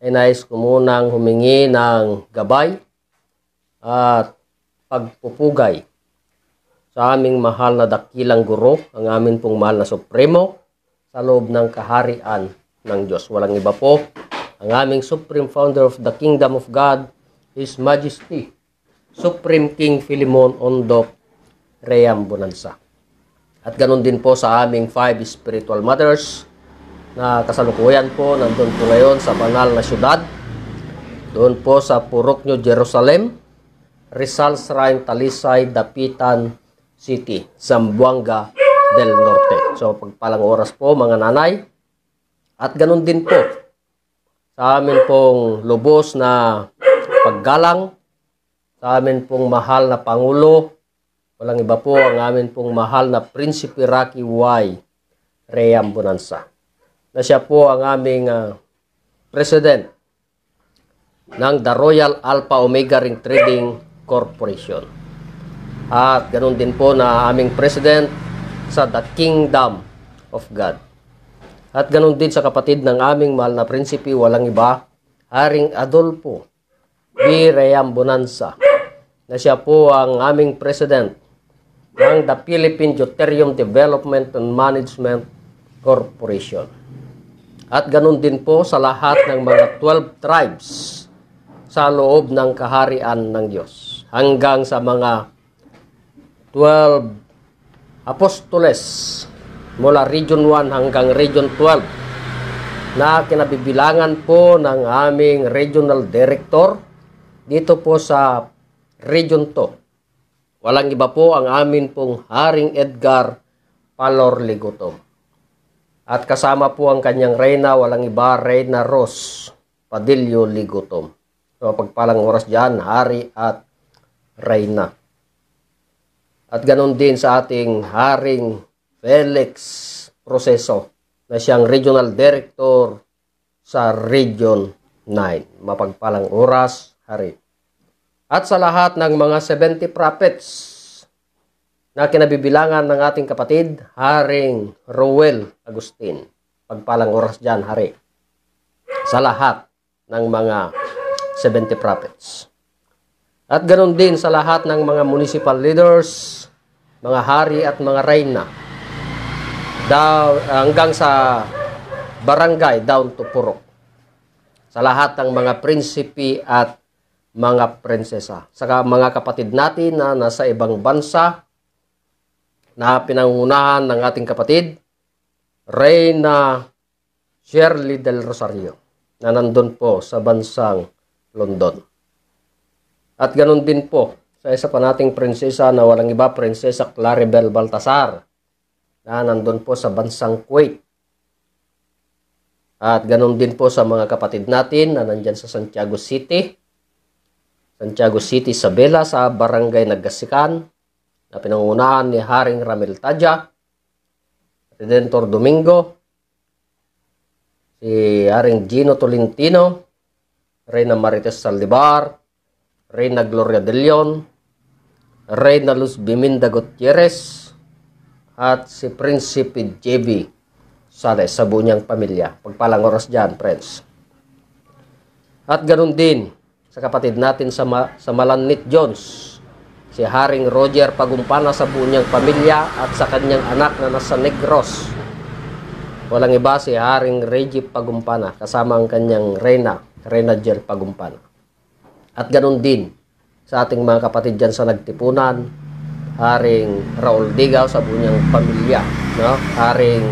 ay nais ko munang humingi ng gabay at pagpupugay sa aming mahal na dakilang guro, ang amin pong mahal na Supremo, sa loob ng kaharian ng Diyos. Walang iba po, ang aming Supreme Founder of the Kingdom of God, His Majesty, Supreme King Philemon Ondok Reyam Bonanza. At ganun din po sa aming 5 spiritual mothers, na kasalukuyan po nandun po ngayon sa banal na syudad, doon po sa Purok New Jerusalem, Rizal Shrine, Talisay, Dapitan City, Zamboanga del Norte. So pagpalang oras po mga nanay, at ganun din po sa amin pong lubos na paggalang sa amin pong mahal na Pangulo, walang iba po ang amin pong mahal na Prinsipe Rocky Y. Reyam Bonanza, na siya po ang aming President ng The Royal Alpha Omega Ring Trading Corporation. At ganoon din po na aming President sa The Kingdom of God. At ganoon din sa kapatid ng aming mahal na Prinsipe, walang iba, Haring Adolfo B. Reyam Bonanza, na siya po ang aming president ng the Philippine Deuterium Development and Management Corporation. At ganun din po sa lahat ng mga 12 tribes sa loob ng kaharian ng Diyos. Hanggang sa mga 12 apostoles mula Region 1 hanggang Region 12 na kinabibilangan po ng aming regional director dito po sa Region 2. Walang iba po ang amin pong Haring Edgar Palor Ligutom. At kasama po ang kanyang reyna, walang iba, Reyna Rose Padillo Ligutom. So pagpalang oras dyan, hari at reyna. At ganon din sa ating Haring Felix Proseso na siyang Regional Director sa Region 9. Mapagpalang oras, hari. At sa lahat ng mga 70 prophets na kinabibilangan ng ating kapatid, Haring Rowel Agustin. Pagpalang oras dyan, hari. Sa lahat ng mga 70 prophets. At ganoon din sa lahat ng mga municipal leaders, mga hari at mga reyna. Hanggang sa barangay down to purok. Sa lahat ng mga prinsipi at mga prinsesa. Saka mga kapatid natin na nasa ibang bansa na pinangunahan ng ating kapatid, Reyna Shirley del Rosario, na nandun po sa bansang London. At ganun din po sa isa pa nating prinsesa na walang iba, Prinsesa Claribel Baltasar, na nandun po sa bansang Kuwait. At ganun din po sa mga kapatid natin na nandyan sa Santiago City, Isabela, sa Barangay Nagasikan, na pinangunahan ni Haring Ramil Tadya, Redentor Domingo, si Haring Gino Tolentino, Reyna Marites Saldivar, Reyna Gloria de Leon, Reyna Luz Biminda Gutierrez, at si Prinsipe JB Sales sa buong niyang pamilya. Pagpalang oras dyan, friends. At ganun din sa kapatid natin sa Malanit Jones, si Haring Roger Pagumpana sa buong niyang pamilya at sa kanyang anak na nasa Negros. Walang iba, si Haring Reggie Pagumpana kasama ang kanyang Reyna Jel Pagumpana. At ganun din sa ating mga kapatid dyan sa Nagtipunan, Haring Raul Digaw sa buong niyang pamilya, no? Haring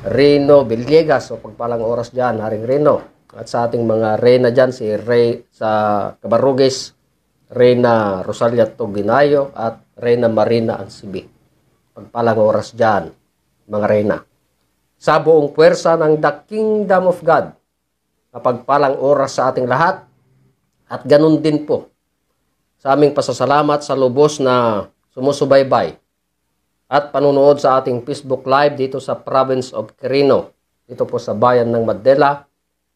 Reno Villegas, o pagpalang oras dyan, Haring Reno. At sa ating mga reyna dyan, si Rey sa Cabarrugues, Reyna Rosalia Toginayo at Reyna Marina Ansibi. Pagpalang oras dyan, mga reyna. Sa buong puwersa ng The Kingdom of God, mapagpalang oras sa ating lahat. At ganun din po sa aming pasasalamat sa lubos na sumusubaybay at panunood sa ating Facebook Live dito sa Province of Quirino, dito po sa bayan ng Madela,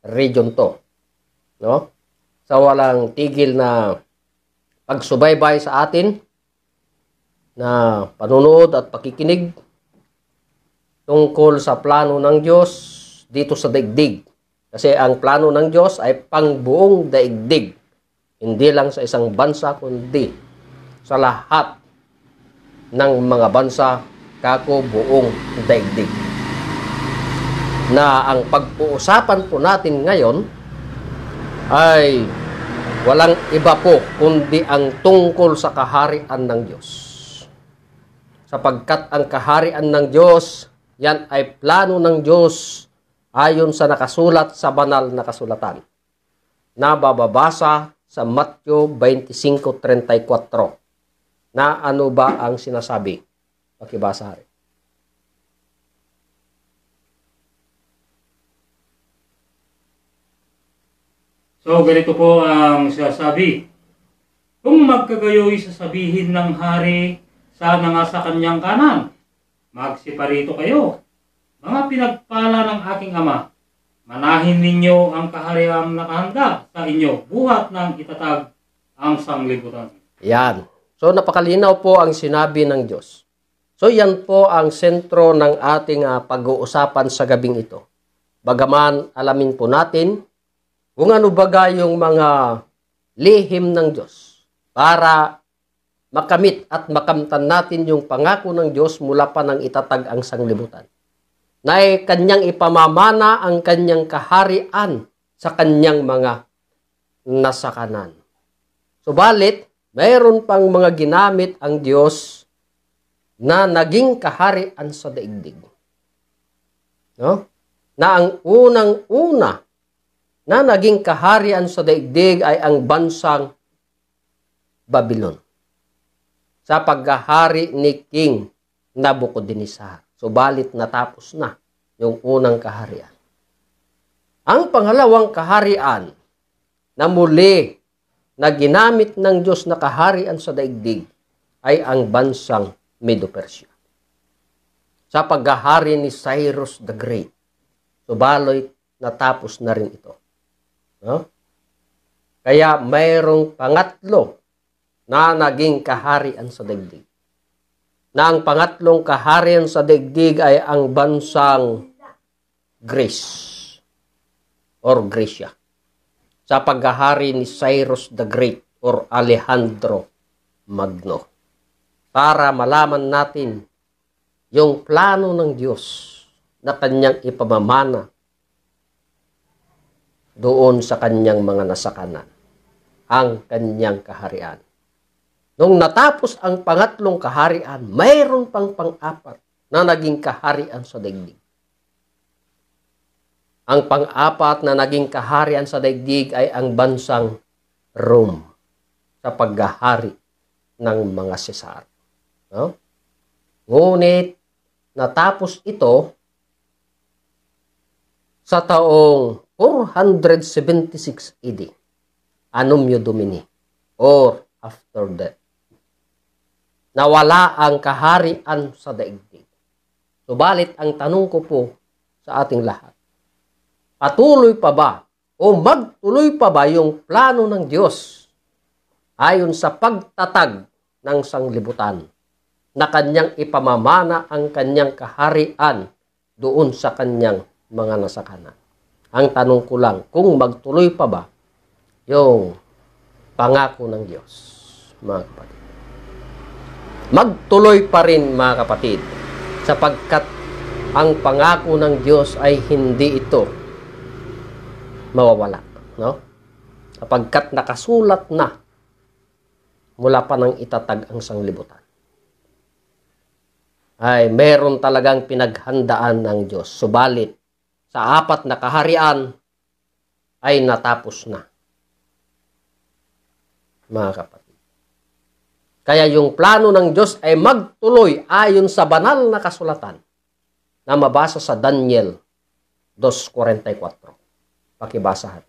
Region 2. No? Sa walang tigil na pagsubaybay sa atin, na panunood at pakikinig tungkol sa plano ng Diyos dito sa daigdig. Kasi ang plano ng Diyos ay pangbuong daigdig. Hindi lang sa isang bansa, kundi sa lahat ng mga bansa, kako buong daigdig. Na ang pag-uusapan po natin ngayon ay walang iba po kundi ang tungkol sa kaharian ng Diyos. Sapagkat ang kaharian ng Diyos, yan ay plano ng Diyos ayon sa nakasulat sa banal na kasulatan. Nababasa sa Matthew 25:34. Na ano ba ang sinasabi? Pakibasa, hari. So, ganito po ang sinasabi. Kung magkagayoy sasabihin ng hari sa nga sa kanyang kanan, magsiparito kayo, mga pinagpala ng aking ama. Manahin ninyo ang kahariang nakahanda sa inyo, buhat ng itatag ang sanglibutan. Yan. So, napakalinaw po ang sinabi ng Diyos. So, yan po ang sentro ng ating pag-uusapan sa gabing ito. Bagaman, alamin po natin kung ano baga yung mga lihim ng Diyos para makamit at makamtan natin yung pangako ng Diyos mula pa nang itatag ang sanglibutan. Na kanyang ipamamana ang kanyang kaharian sa kanyang mga nasakanan. Subalit, mayroon pang mga ginamit ang Diyos na naging kaharian sa daigdig. No? Na ang unang-una na naging kaharian sa daigdig ay ang bansang Babylon. Sa paghahari ni King Nabucodonosor. Subalit natapos na yung unang kaharian. Ang pangalawang kaharian na muli na ginamit ng Diyos na kaharian sa daigdig ay ang bansang Medo-Persia. Sa paghahari ni Cyrus the Great. Subalit natapos na rin ito. No? Kaya mayroong pangatlo na naging kaharian sa daigdig. Na ang pangatlong kaharian sa daigdig ay ang bansang Greece or Gracia. Sa paghahari ni Cyrus the Great or Alejandro Magno. Para malaman natin yung plano ng Diyos na kanyang ipamamana doon sa kanyang mga nasakanan, ang kanyang kaharian. Nung natapos ang pangatlong kaharian, mayroon pang pang-apat na naging kaharian sa daigdig. Ang pang-apat na naging kaharian sa daigdig ay ang bansang Rome sa paghahari ng mga Cesar. No? Ngunit natapos ito sa taong 476 AD, Annum Domini, or after death. Nawala ang kaharian sa daigdig. Subalit ang tanong ko po sa ating lahat, patuloy pa ba o magtuloy pa ba yung plano ng Diyos ayon sa pagtatag ng sanglibutan na kanyang ipamamana ang kanyang kaharian doon sa kanyang mga nasakanan? Ang tanong ko lang, kung magtuloy pa ba yung pangako ng Diyos, mga kapatid. Magtuloy pa rin, mga kapatid, sapagkat ang pangako ng Diyos ay hindi ito mawawala. No? Sapagkat nakasulat na mula pa nang itatag ang sanglibutan. Ay meron talagang pinaghandaan ng Diyos. Subalit, sa apat na kaharian ay natapos na, mga kapatid. Kaya yung plano ng Diyos ay magtuloy ayon sa banal na kasulatan na mabasa sa Daniel 2:44. Pakibasahan.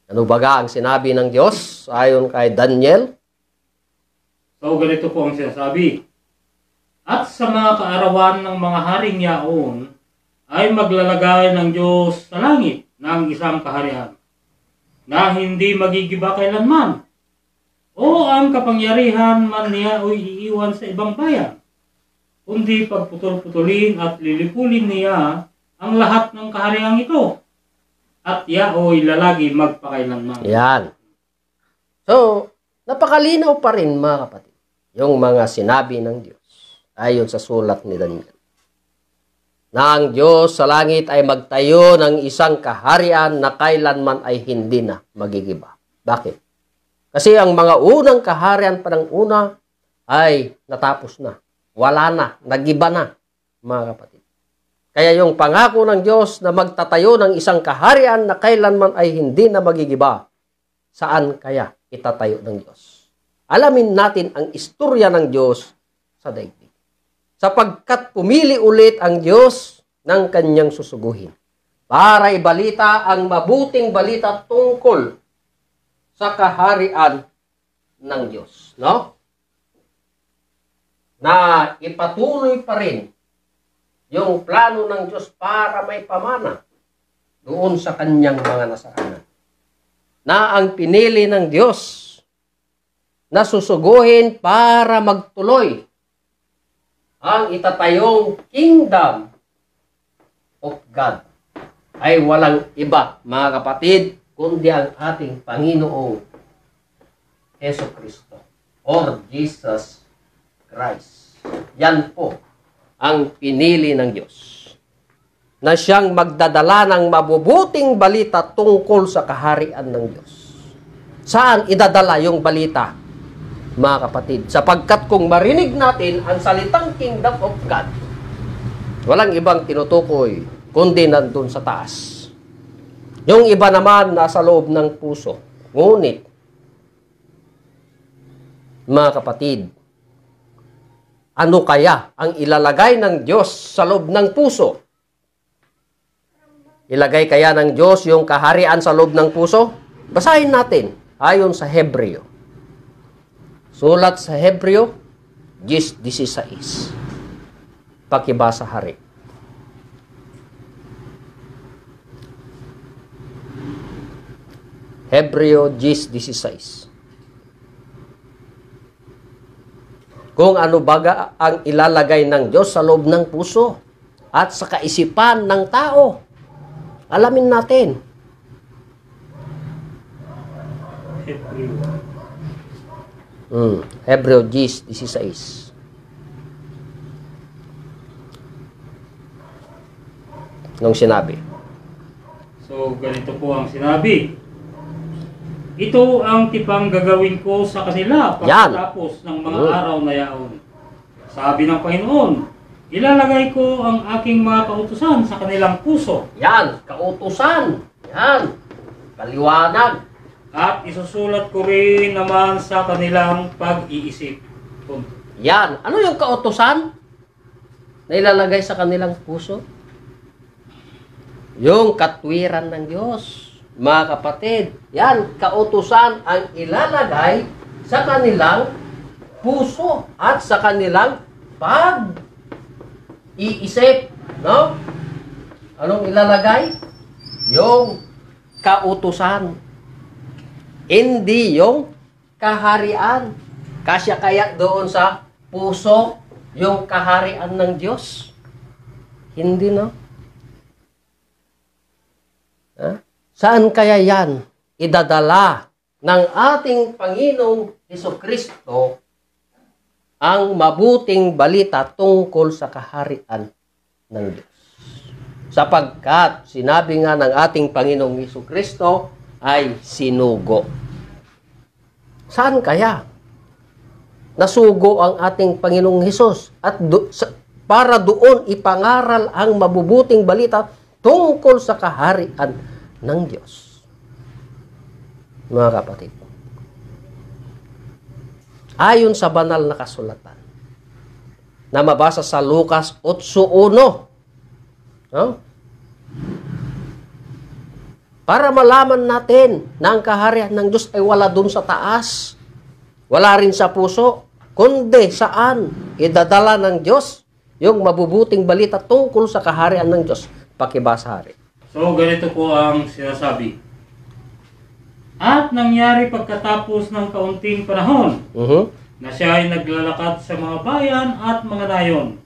Ano baga ang sinabi ng Diyos ayon kay Daniel? So, ganito po ang sinasabi. At sa mga kaarawan ng mga haring yaon, ay maglalagay ng Diyos sa langit ng isang kaharian na hindi magigiba kailanman. O ang kapangyarihan man niya ay iiwan sa ibang bayan, kundi pagputol-putulin at lilipulin niya ang lahat ng kahariang ito, at yaoy lalagi magpakailanman. Yan. So, napakalinaw pa rin, mga kapatid, yung mga sinabi ng Diyos ayon sa sulat ni Daniel. Na ang Diyos sa langit ay magtayo ng isang kaharian na kailanman ay hindi na magigiba. Bakit? Kasi ang mga unang kaharian pa ng una ay natapos na. Wala na. Nagiba na, mga kapatid. Kaya yung pangako ng Diyos na magtatayo ng isang kaharian na kailanman ay hindi na magigiba, saan kaya itatayo ng Diyos? Alamin natin ang istorya ng Diyos sa daigdig. Sapagkat pumili ulit ang Diyos ng kanyang susuguhin para ibalita ang mabuting balita tungkol sa kaharian ng Diyos, no? Na ipatuloy pa rin yung plano ng Diyos para may pamana doon sa kanyang mga nasakanan. Na ang pinili ng Diyos na susuguhin para magtuloy ang itatayong kingdom of God ay walang iba, mga kapatid, kundi ang ating Panginoong Heso Kristo or Jesus Christ. Yan po ang pinili ng Diyos na siyang magdadala ng mabubuting balita tungkol sa kaharian ng Diyos. Saan idadala yung balita, mga kapatid? Sapagkat kung marinig natin ang salitang Kingdom of God, walang ibang tinutukoy kundi nandun sa taas. Yung iba naman nasa loob ng puso. Ngunit, mga kapatid, ano kaya ang ilalagay ng Diyos sa loob ng puso? Ilagay kaya ng Diyos yung kaharian sa loob ng puso? Basahin natin ayon sa Hebreo. Sulat sa Hebreo 10:16. Pakibasa hari. Hebreo 10:16. Kung ano baga ang ilalagay ng Diyos sa loob ng puso at sa kaisipan ng tao. Alamin natin. Hebreo 10:16. Nung sinabi. So, ganito po ang sinabi. Ito ang tipang gagawin ko sa kanila pagkatapos ng mga araw na yaon. Sabi ng Panginoon, ilalagay ko ang aking mga kautusan sa kanilang puso. Yan, kautusan. Yan, kaliwanag. At isusulat ko rin naman sa kanilang pag-iisip. Yan, ano yung kautusan na ilalagay sa kanilang puso? Yung katwiran ng Diyos. Mga kapatid, yan, kautusan ang ilalagay sa kanilang puso at sa kanilang pag-iisip. No? Anong ilalagay? Yung kautusan. Hindi yung kaharian. Kasya kaya doon sa puso yung kaharian ng Diyos? Hindi, no? Ha? Saan kaya yan idadala ng ating Panginoong Hesukristo ang mabuting balita tungkol sa kaharian ng Diyos? Sapagkat sinabi nga ng ating Panginoong Hesukristo ay sinugo. Saan kaya nasugo ang ating Panginoong Hesus at para doon ipangaral ang mabubuting balita tungkol sa kaharian ng Diyos? Mga kapatid, ayon sa banal na kasulatan na mabasa sa Lucas 8:1, no? Para malaman natin na ang kaharian ng Diyos ay wala dun sa taas, wala rin sa puso, kundi saan idadala ng Diyos yung mabubuting balita tungkol sa kaharian ng Diyos. Pakibasa hari. So, ganito po ang sinasabi. At nangyari pagkatapos ng kaunting panahon, na siya ay naglalakad sa mga bayan at mga nayon,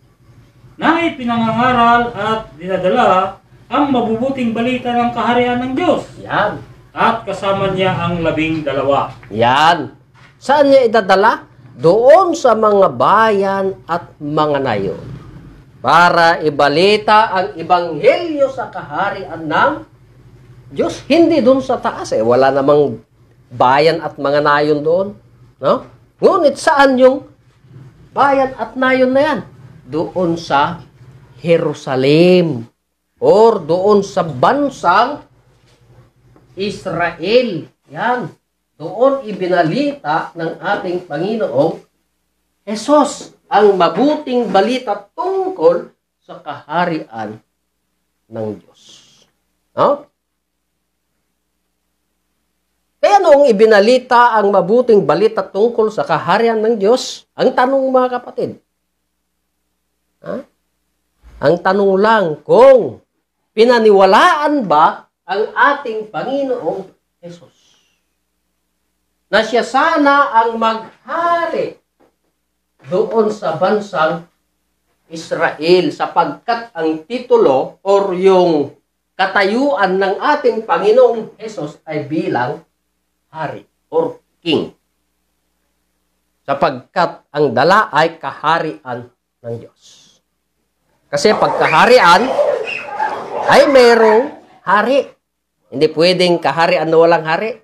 na ipinangangaral at dinadala ang mabubuting balita ng kaharian ng Diyos. Yan. At kasama niya ang 12. Yan. Saan niya idadala? Doon sa mga bayan at mga nayon. Para ibalita ang ebanghelyo sa kaharian ng Diyos. Hindi doon sa taas eh. Wala namang bayan at mga nayon doon. No? Ngunit saan yung bayan at nayon na yan? Doon sa Jerusalem. Or doon sa bansang Israel. Yan. Doon ibinalita ng ating Panginoong Hesus ang mabuting balita tungkol sa kaharian ng Diyos. No? Kaya noong ibinalita ang mabuting balita tungkol sa kaharian ng Diyos, ang tanong mga kapatid, ang tanong lang kung pinaniwalaan ba ang ating Panginoong Hesus na siya sana ang maghari doon sa bansang Israel sapagkat ang titulo or yung katayuan ng ating Panginoong Hesus ay bilang hari or king. sapagkat ang dala ay kaharian ng Diyos. Kasi pagkaharian ay mayroong hari. Hindi pwedeng kaharian na walang hari.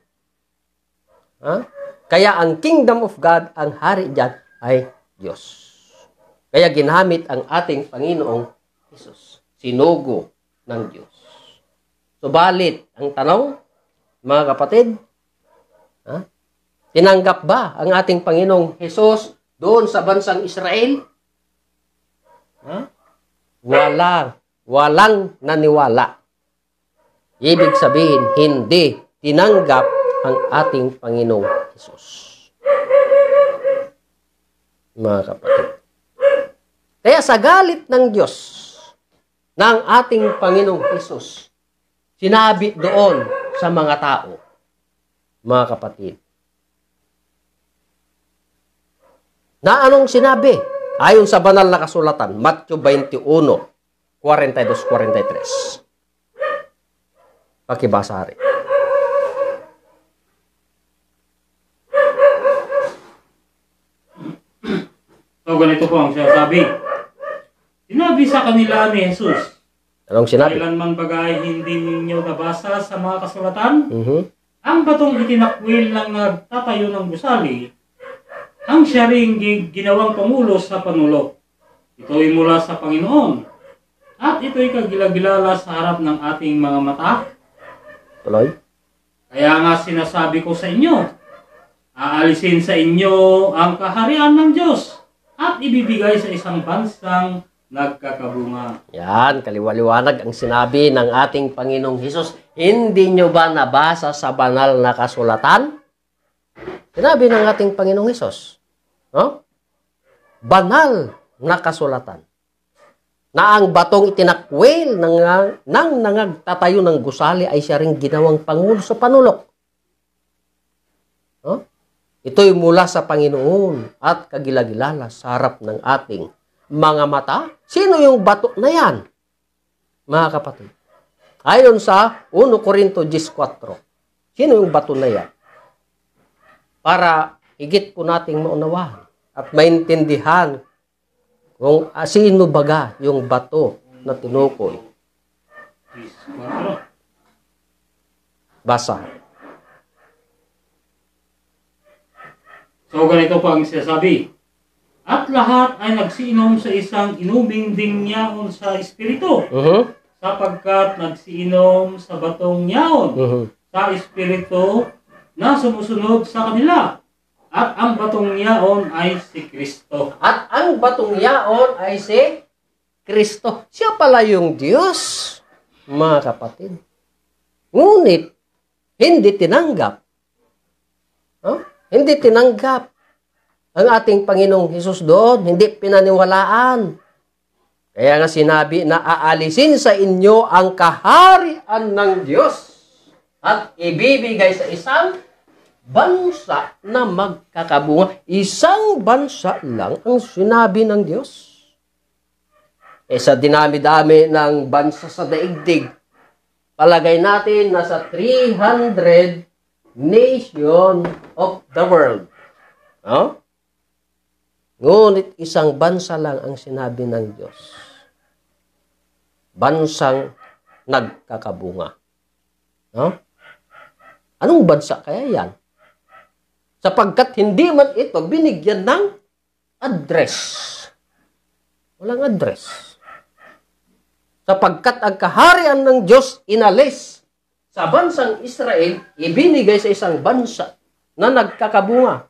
Kaya ang kingdom of God, ang hari dyan ay Diyos. Kaya ginamit ang ating Panginoong Hesus. Sinugo ng Diyos. Subalit, ang tanong, mga kapatid, tinanggap ba ang ating Panginoong Hesus doon sa bansang Israel? Walang naniwala. Ibig sabihin, hindi tinanggap ang ating Panginoong Hesus. Mga kapatid. Kaya sa galit ng Diyos, ng ating Panginoong Hesus, sinabi doon sa mga tao, mga kapatid, na anong sinabi? Ayon sa banal na kasulatan, Matthew 21, 42-43. Pakibasa rin. So, ganito po ang sinasabi. Sinabi sa kanila ni Jesus, Anong sinabi? kailanman bagay hindi ninyo nabasa sa mga kasulatan? Ang batong itinakwil ng nagtatayo ng gusali, ang siya ring ginawang pamulo sa panulok. Ito'y mula sa Panginoon. At ito'y kagilagilala sa harap ng ating mga mata. Tuloy. Kaya nga sinasabi ko sa inyo, aalisin sa inyo ang kaharian ng Diyos at ibibigay sa isang bansang nagkakabunga. Yan, kaliwaliwanag ang sinabi ng ating Panginoong Hesus. Hindi nyo ba nabasa sa banal na kasulatan? Sinabi ng ating Panginoong Hesus, banal na kasulatan, na ang batong itinakwil ng nangagtatayo ng gusali ay siya ring ginawang pangulo sa panulok. Ito'y mula sa Panginoon at kagilagilala sa harap ng ating mga mata. Sino yung bato na yan, mga kapatid? Ayon sa 1 Corinto 10:4, sino yung bato na yan? Para higit po nating maunawahan at maintindihan kung sino baga yung bato na tinukoy. Basa. So ganito po ang sinasabi. At lahat ay nagsiinom sa isang inuming dingyaon sa Espiritu. Sapagkat nagsiinom sa batong yaon sa Espiritu na sumusunod sa kanila. At ang batong yaon ay si Kristo. At ang batong yaon ay si Kristo. Siya pala yung Diyos, mga kapatid. Ngunit, hindi tinanggap. Hindi tinanggap ang ating Panginoong Hesus doon. Hindi pinaniwalaan. Kaya nga sinabi na aalisin sa inyo ang kaharian ng Diyos at ibibigay sa isang bansa na magkakabunga. Isang bansa lang ang sinabi ng Diyos. Sa dinami-dami ng bansa sa daigdig, palagay natin nasa 300 nation of the world. Ngunit isang bansa lang ang sinabi ng Diyos. Bansang nagkakabunga. Anong bansa kaya yan? Sapagkat hindi man ito binigyan ng address. Walang address. Sapagkat ang kaharian ng Diyos inalis sa bansang Israel, ibinigay sa isang bansa na nagkakabunga.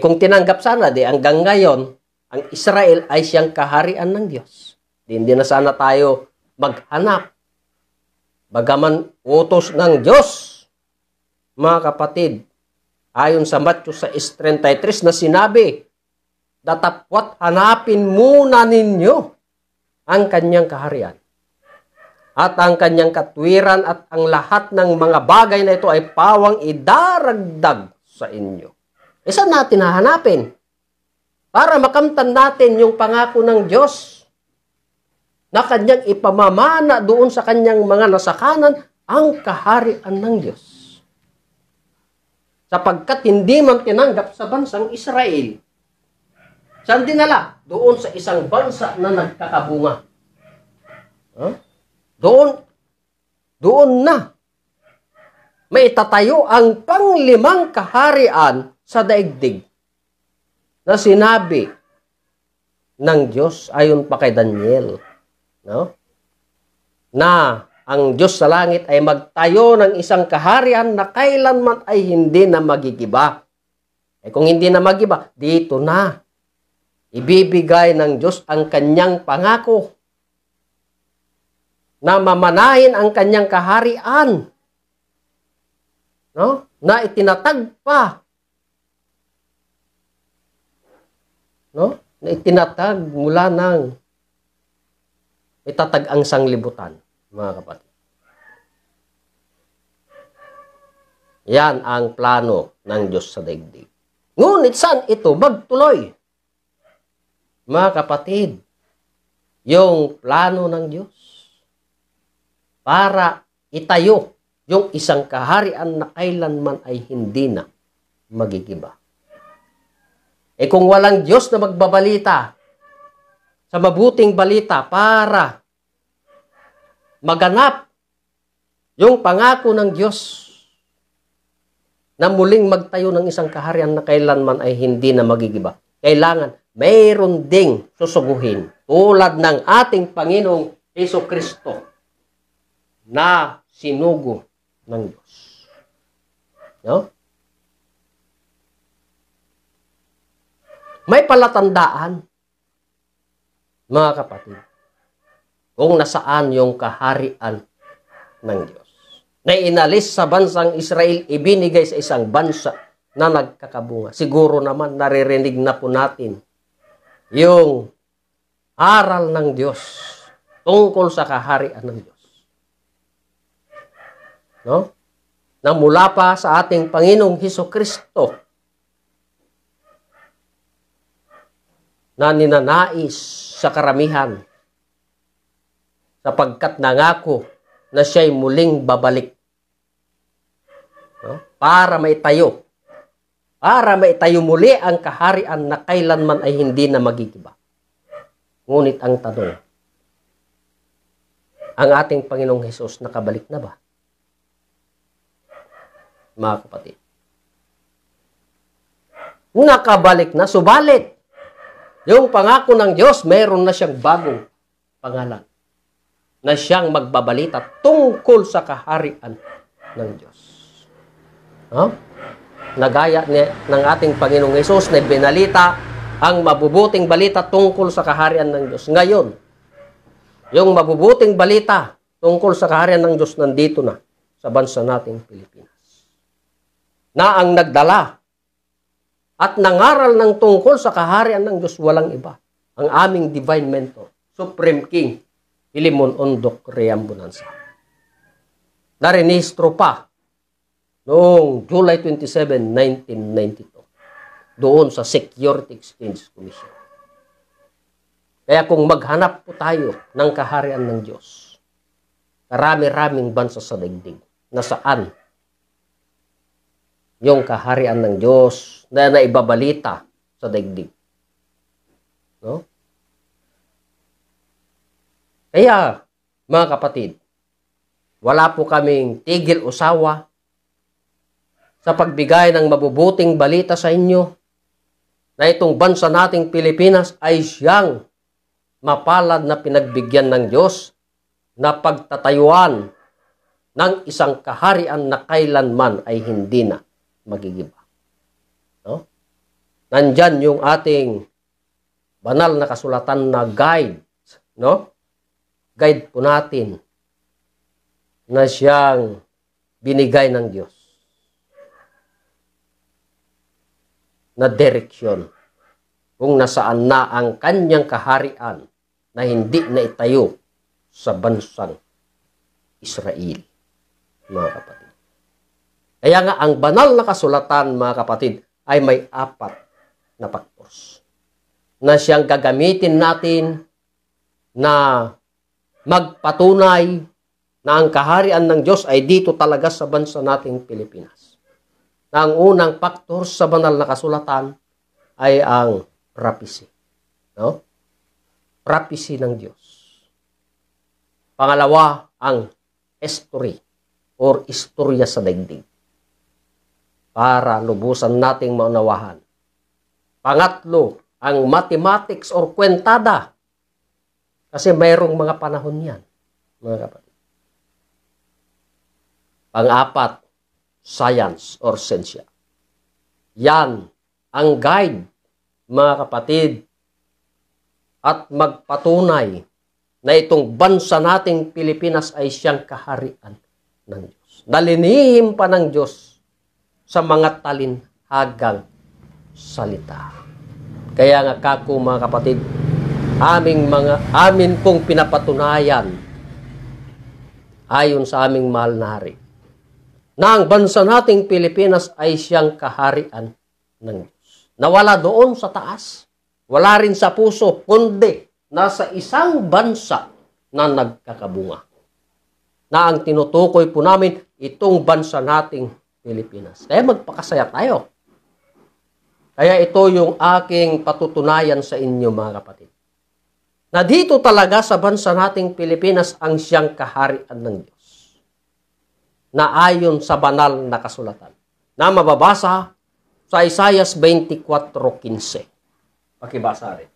Kung tinanggap sana, hanggang ngayon, ang Israel ay siyang kaharian ng Diyos. Hindi na sana tayo maghanap. Bagaman utos ng Diyos, mga kapatid, ayon sa Matthew 6:33 na sinabi, datapwat hanapin muna ninyo ang kanyang kaharian. At ang kanyang katwiran at ang lahat ng mga bagay na ito ay pawang idaragdag sa inyo. Saan natin hahanapin? Para makamtan natin yung pangako ng Diyos na kanyang ipamamana doon sa kanyang mga nasakanan ang kaharian ng Diyos. sapagkat hindi man tinanggap sa bansang Israel. Saan dinala? Doon sa isang bansa na nagkakabunga. Doon na may tatayo ang panglimang kaharian sa daigdig na sinabi ng Diyos ayon pa kay Daniel, no? Na ang Diyos sa langit ay magtayo ng isang kaharian na kailanman ay hindi na magigiba. Kung hindi na magiba, dito na ibibigay ng Diyos ang kanyang pangako na mamanahin ang kanyang kaharian, no? Na itinatag pa, no? Na itinatag mula ng itatag ang sanglibutan, mga kapatid. Yan ang plano ng Diyos sa daigdig. Ngunit saan ito magtuloy? Mga kapatid, yung plano ng Diyos para itayo yung isang kaharian na kailanman ay hindi na magigiba. Kung walang Diyos na magbabalita sa mabuting balita para maganap yung pangako ng Diyos na muling magtayo ng isang kaharian na kailanman ay hindi na magigiba, kailangan mayroon ding susuguhin tulad ng ating Panginoong Hesukristo na sinugo ng Diyos. No? May palatandaan, mga kapatid, kung nasaan yung kaharian ng Diyos. Na inalis sa bansang Israel, ibinigay sa isang bansa na nagkakabunga. Siguro naman naririnig na po natin yung aral ng Diyos tungkol sa kaharian ng Diyos. No? Na mula pa sa ating Panginoong Hesukristo na ninanais sa karamihan sapagkat nangako na siya'y muling babalik, no? Para maitayo muli ang kaharian na kailanman ay hindi na magigiba. Ngunit ang tanong, ang ating Panginoong Hesus nakabalik na ba? Mga kapatid, nakabalik na, subalit yung pangako ng Diyos, mayroon na siyang bagong pangalan na siyang magbabalita tungkol sa kaharian ng Diyos. Nagaya ng ating Panginoong Hesus na binalita ang mabubuting balita tungkol sa kaharian ng Diyos. Ngayon, yung mabubuting balita tungkol sa kaharian ng Diyos nandito na sa bansa nating Pilipinas. Na ang nagdala at nangaral ng tungkol sa kaharian ng Diyos walang iba. Ang aming divine mentor, Supreme King Philemon Ondok Reambunansah. Narenistro pa noong July 27, 1992 doon sa Security Exchange Commission. Kaya kung maghanap po tayo ng kaharian ng Diyos, karami-raming bansa sa daigdig na saan yung kaharian ng Diyos na naibabalita sa daigdig. No? Kaya, mga kapatid, wala po kaming tigil o sawa sa pagbigay ng mabubuting balita sa inyo na itong bansa nating Pilipinas ay siyang mapalad na pinagbigyan ng Diyos na pagtatayuan ng isang kaharian na kailanman ay hindi na magigiba. No? Nandyan yung ating banal na kasulatan na guide, no? Guide po natin na siyang binigay ng Diyos na direksyon kung nasaan na ang kanyang kaharian na hindi na itayo sa bansang Israel, mga kapatid. Kaya nga, ang banal na kasulatan, mga kapatid, ay may 4 na factors na siyang gagamitin natin na magpatunay na ang kaharian ng Diyos ay dito talaga sa bansa nating Pilipinas. na ang unang faktor sa banal na kasulatan ay ang prophecy. No? Prophecy ng Diyos. Pangalawa, ang history or istorya sa daigdig. Para lubusan nating maunawahan. Pangatlo, ang mathematics or kwentada. Kasi mayroong mga panahon yan, mga kapatid. Pang-apat, science or sensya. Yan ang guide, mga kapatid, at magpatunay na itong bansa nating Pilipinas ay siyang kaharian ng Diyos. Nalinihim pa ng Diyos sa mga talinhagang salita. Kaya nga kako, mga kapatid, amin pong pinapatunayan ayon sa aming mahal na hari na ang bansa nating Pilipinas ay siyang kaharian ng Diyos. Nawala doon sa taas, wala rin sa puso, kundi nasa isang bansa na nagkakabunga. Na ang tinutukoy po namin, itong bansa nating Pilipinas. Kaya magpakasaya tayo. Kaya ito yung aking patutunayan sa inyo, mga kapatid. Na dito talaga sa bansa nating Pilipinas ang siyang kaharian ng Diyos. Na ayon sa banal na kasulatan. Na mababasa sa Isaiah 24:15. Pakibasa rin.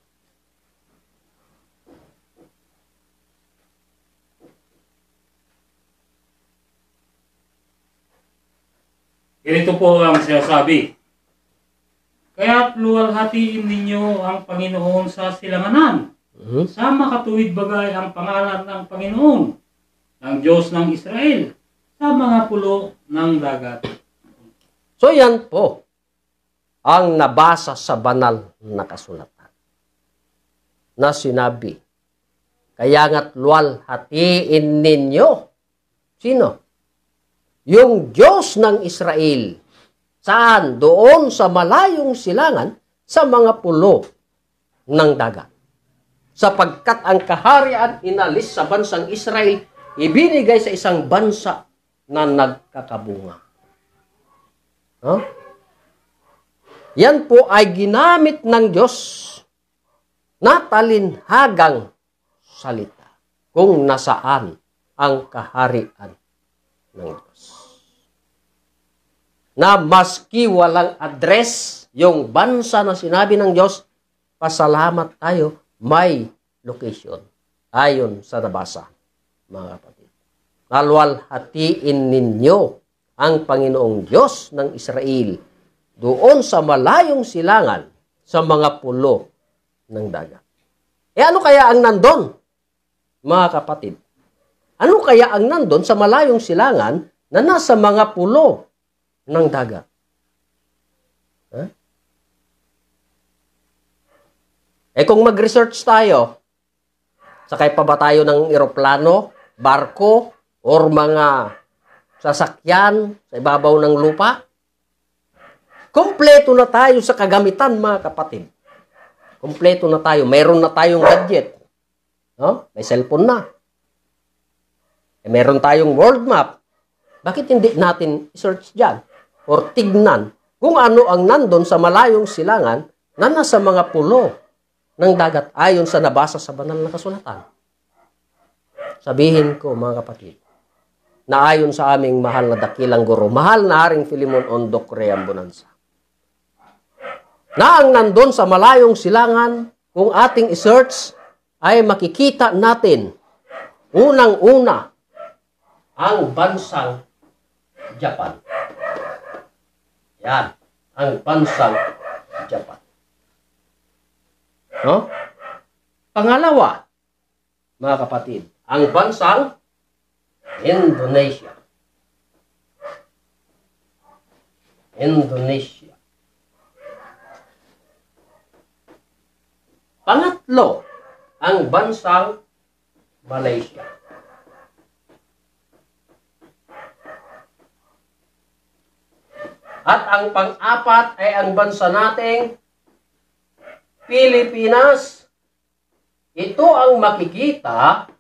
Ganito po ang sinasabi. Kaya't luwalhatiin ninyo ang Panginoon sa silanganan. Sa makatuwid bagay ang pangalan ng Panginoon, ng Diyos ng Israel, sa mga pulo ng dagat. So yan po ang nabasa sa banal na kasulatan. Na sinabi, kaya nga't luwalhatiin ninyo. Sino? Yung Diyos ng Israel. Saan? Doon sa malayong silangan sa mga pulo ng dagat. Sapagkat ang kaharian inalis sa bansang Israel, ibinigay sa isang bansa na nagkakabunga. No? Yan po ay ginamit ng Diyos na talinhagang salita kung nasaan ang kaharian ng Diyos. Na maski walang address yung bansa na sinabi ng Diyos, pasalamat tayo, may location. Ayon sa nabasa, mga kapatid. Naluwalhatiin ninyo ang Panginoong Diyos ng Israel doon sa malayong silangan sa mga pulo ng dagat. Ano kaya ang nandun, mga kapatid? Ano kaya ang nandun sa malayong silangan na nasa mga pulo ng dagat? Kung mag-research tayo, sakay pa ba tayo ng eroplano, barko, or mga sasakyan sa ibabaw ng lupa? Kompleto na tayo sa kagamitan, mga kapatid. Kompleto na tayo. Meron na tayong gadget. No? May cellphone na. Meron tayong world map. Bakit hindi natin search dyan? Or tignan kung ano ang nandun sa malayong silangan na nasa mga pulo ng dagat ayon sa nabasa sa banal na kasulatan. Sabihin ko, mga kapatid, na ayon sa aming mahal na dakilang guro, mahal na Haring Filimon Ondok Reambonanza, na ang nandun sa malayong silangan, kung ating isearch, ay makikita natin, unang-una, ang bansang Japan. Yan, ang bansang Japan. No? Pangalawa, mga kapatid, ang bansang Indonesia. Indonesia. Pangatlo, ang bansang Malaysia. At ang pang-apat ay ang bansa nating Pilipinas. Ito ang makikita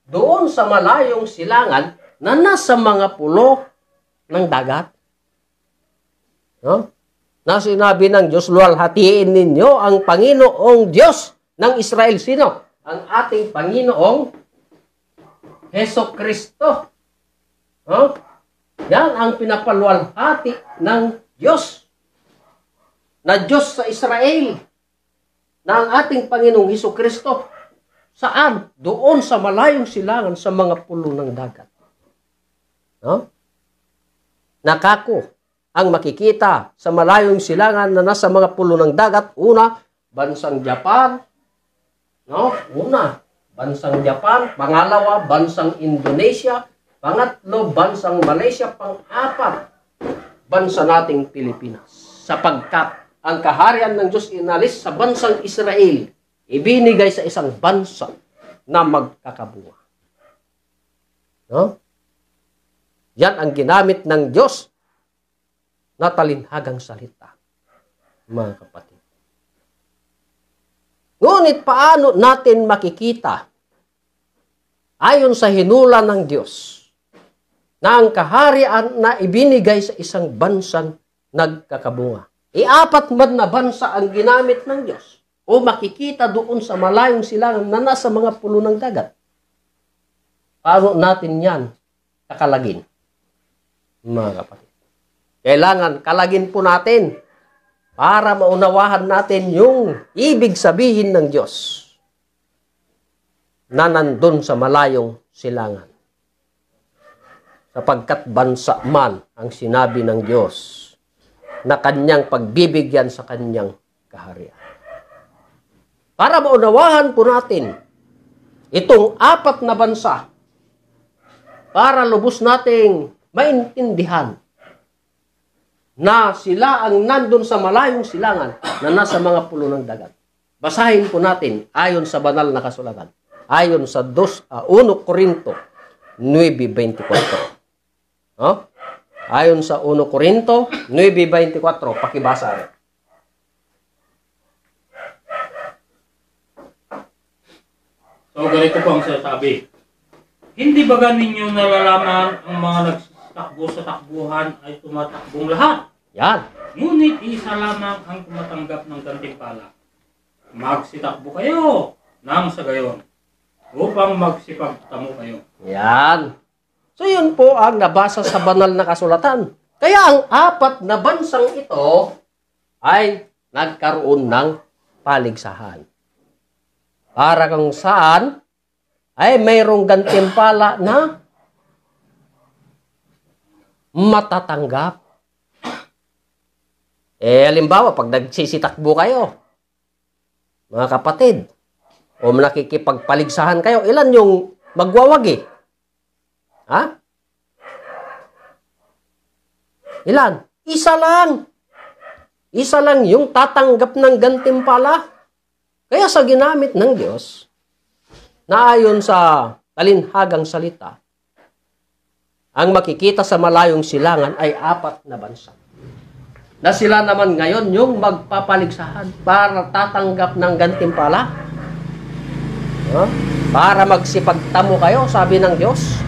doon sa malayong silangan na nasa mga pulo ng dagat. No? Na sinabi ng Diyos, luwalhatiin ninyo ang Panginoong Diyos ng Israel. Sino? Ang ating Panginoong Heso Kristo. No? Yan ang pinapaluwalhati ng Diyos. Na Diyos sa Israel. Na ang ating Panginoong Heso Kristo. Saan? Doon sa malayong silangan sa mga pulo ng dagat. No? Nakako ang makikita sa malayong silangan na nasa mga pulo ng dagat. Una, bansang Japan. No? Una, bansang Japan. Pangalawa, bansang Indonesia. Pangatlo, bansang Malaysia. Pang-apat, bansa nating Pilipinas. Sapagkat ang kaharian ng Diyos inalis sa bansang Israel, ibinigay sa isang bansa na magkakabunga. No? Yan ang ginamit ng Diyos na talinhagang salita, mga kapatid. Ngunit paano natin makikita, ayon sa hinula ng Diyos, na ang kaharian na ibinigay sa isang bansang nagkakabunga? Apat man na bansa ang ginamit ng Diyos o makikita doon sa malayong silangan na nasa mga pulo ng dagat. Paano natin yan kakalagin, mga kapatid? Kailangan kalagin po natin para maunawahan natin yung ibig sabihin ng Diyos na nandun sa malayong silangan. Sapagkat bansa man ang sinabi ng Diyos na kanyang pagbibigyan sa kanyang kaharian. Para maunawahan po natin itong apat na bansa, para lubos nating maintindihan na sila ang nandun sa malayong silangan na nasa mga pulo ng dagat. Basahin po natin ayon sa banal na kasulatan. Ayon sa 1 Korinto 9:24. No? Ayon sa 1 Korinto 9:24, pakibasa rin. So, ganito po ang sasabi. Hindi ba ninyo nalalaman ang mga nagsitakbo sa takbuhan ay tumatakbong lahat? Yan. Ngunit isa lamang ang tumatanggap ng gantimpala. Magsitakbo kayo nang sa gayon upang magsipagtamo kayo. Yan. So yun po ang nabasa sa banal na kasulatan. Kaya ang apat na bansang ito ay nagkaroon ng paligsahan. Para kung saan ay mayroong gantimpala na matatanggap. Halimbawa, pag nagsisitakbo kayo, mga kapatid, o nakikipagpaligsahan kayo, ilan yung magwawagi? Ha? Ilan? Isa lang. Isa lang yung tatanggap ng gantimpala. Kaya sa ginamit ng Diyos, na ayon sa talinhagang salita, ang makikita sa malayong silangan ay apat na bansa. Na sila naman ngayon yung magpapaligsahan para tatanggap ng gantimpala. Para magsipagtamo kayo, sabi ng Diyos.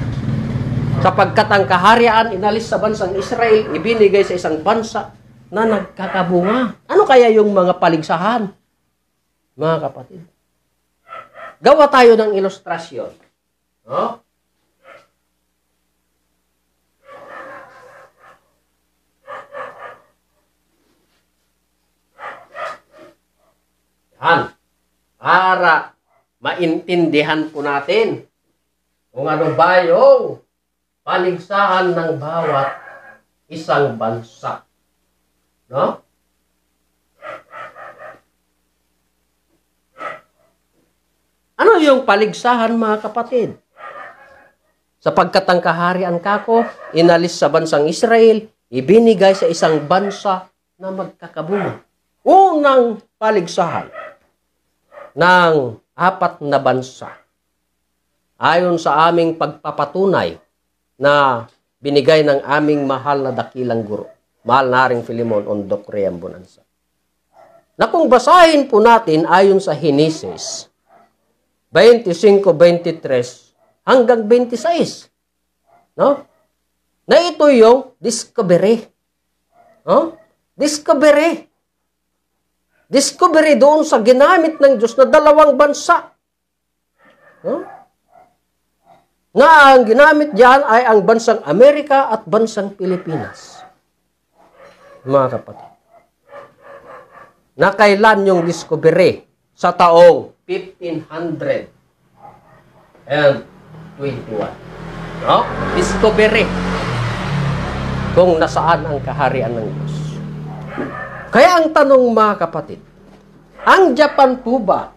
Sapagkat ang kaharian inalis sa bansang Israel, ibinigay sa isang bansa na nagkakabunga. Ano kaya yung mga paligsahan? Mga kapatid, gawa tayo ng ilustrasyon. No? Yan. Para maintindihan po natin kung ano ba yung paligsahan ng bawat isang bansa. No? Ano yung paligsahan, mga kapatid? Sapagkat ang kaharian kako, inalis sa bansang Israel, ibinigay sa isang bansa na magkakabunga. Unang paligsahan ng apat na bansa. Ayon sa aming pagpapatunay na binigay ng aming mahal na dakilang guro, mahal na Haring Filemon on Doc Ream Bonanza. Na kung basahin po natin ayon sa Henesis 25:23 hanggang 26, no? Na ito yung discovery. No? Discovery. Discovery doon sa ginamit ng Diyos na dalawang bansa. Na ang ginamit diyan ay ang bansang Amerika at bansang Pilipinas. Mga kapatid. Na kailan yung discovery? Sa taong 1521. No? Discovery. Kung nasaan ang kaharian ng Diyos. Kaya ang tanong mga kapatid, ang Japan po ba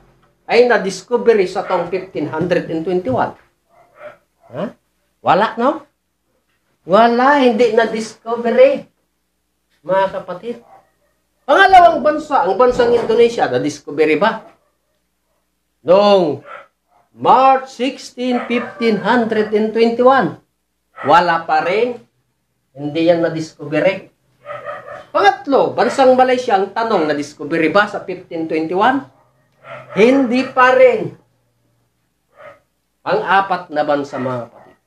ay na-discovery sa taong 1521? Wala, no? Wala, hindi na-discovery. Mga kapatid. Pangalawang bansa, ang bansang Indonesia, na-discovery ba? Noong March 16, 1521. Wala pa rin. Hindi yan na-discovery. Pangatlo, bansang Malaysia, ang tanong, na-discovery ba sa 1521? Hindi pa rin. Pang-apat na bansa, mga kapatid.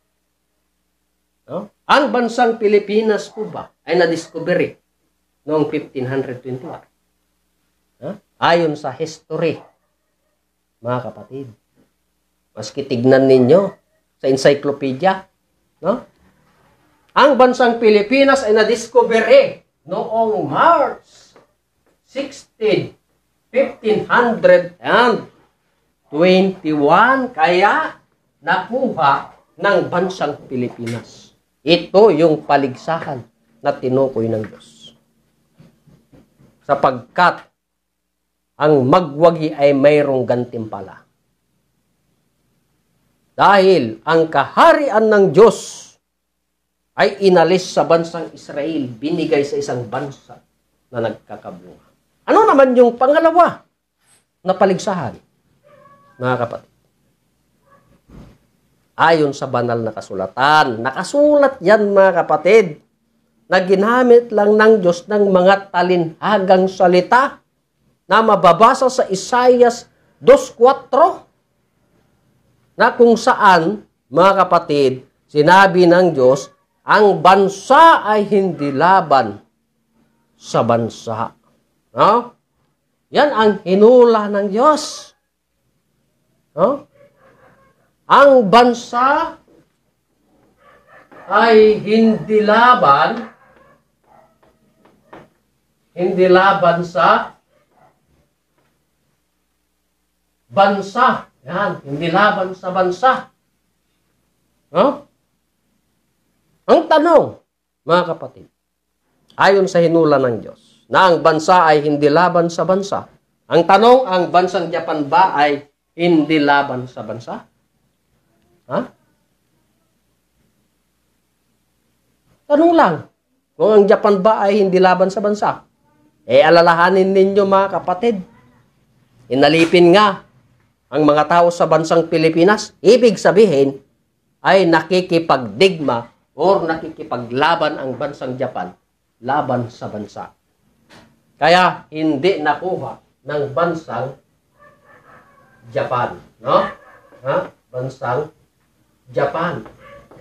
No? Ang bansang Pilipinas po ba ay na-discovery noong 1521? Ayon sa history, mga kapatid. Maski tignan ninyo sa encyclopedia, no? Ang bansang Pilipinas ay na-discovery noong March 16, 1521, kaya nakuha ng bansang Pilipinas. Ito yung paligsahan na tinukoy ng Diyos. Sapagkat ang magwagi ay mayroong gantimpala. Dahil ang kaharian ng Diyos ay inalis sa bansang Israel, binigay sa isang bansa na nagkakabunga. Ano naman yung pangalawa na paligsahan, mga kapatid? Ayon sa banal na kasulatan, nakasulat yan, mga kapatid, na ginamit lang ng Diyos ng mga talinhagang salita na mababasa sa Isaias 2:4, na kung saan, mga kapatid, sinabi ng Diyos, ang bansa ay hindi laban sa bansa. No? Yan ang hinula ng Diyos. No? Ang bansa ay hindi laban sa bansa. Yan, hindi laban sa bansa. No? Ang tanong, mga kapatid, ayon sa hinula ng Diyos, na ang bansa ay hindi laban sa bansa. Ang tanong, ang bansang Japan ba ay hindi laban sa bansa? Tanong lang, kung ang Japan ba ay hindi laban sa bansa? Alalahanin ninyo, mga kapatid, inalipin nga ang mga tao sa bansang Pilipinas, ibig sabihin ay nakikipagdigma or nakikipaglaban ang bansang Japan laban sa bansa. Kaya hindi nakuha ng bansang Japan, no? Bansang Japan.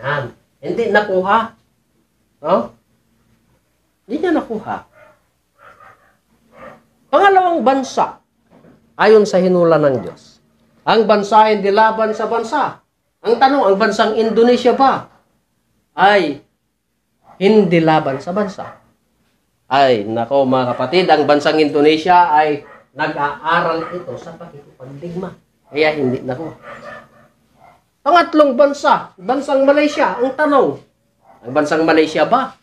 Yan. Hindi nakuha. No? Hindi niya nakuha. Pangalawang bansa, ayon sa hinula ng Diyos, ang bansa hindi laban sa bansa. Ang tanong, ang bansang Indonesia ba ay hindi laban sa bansa? Ay, nako mga kapatid, ang bansang Indonesia ay nag-aaral ito sa pakikipagdigma. Kaya hindi nakuha. Pangatlong bansa, bansang Malaysia. Ang tanong, ang bansang Malaysia ba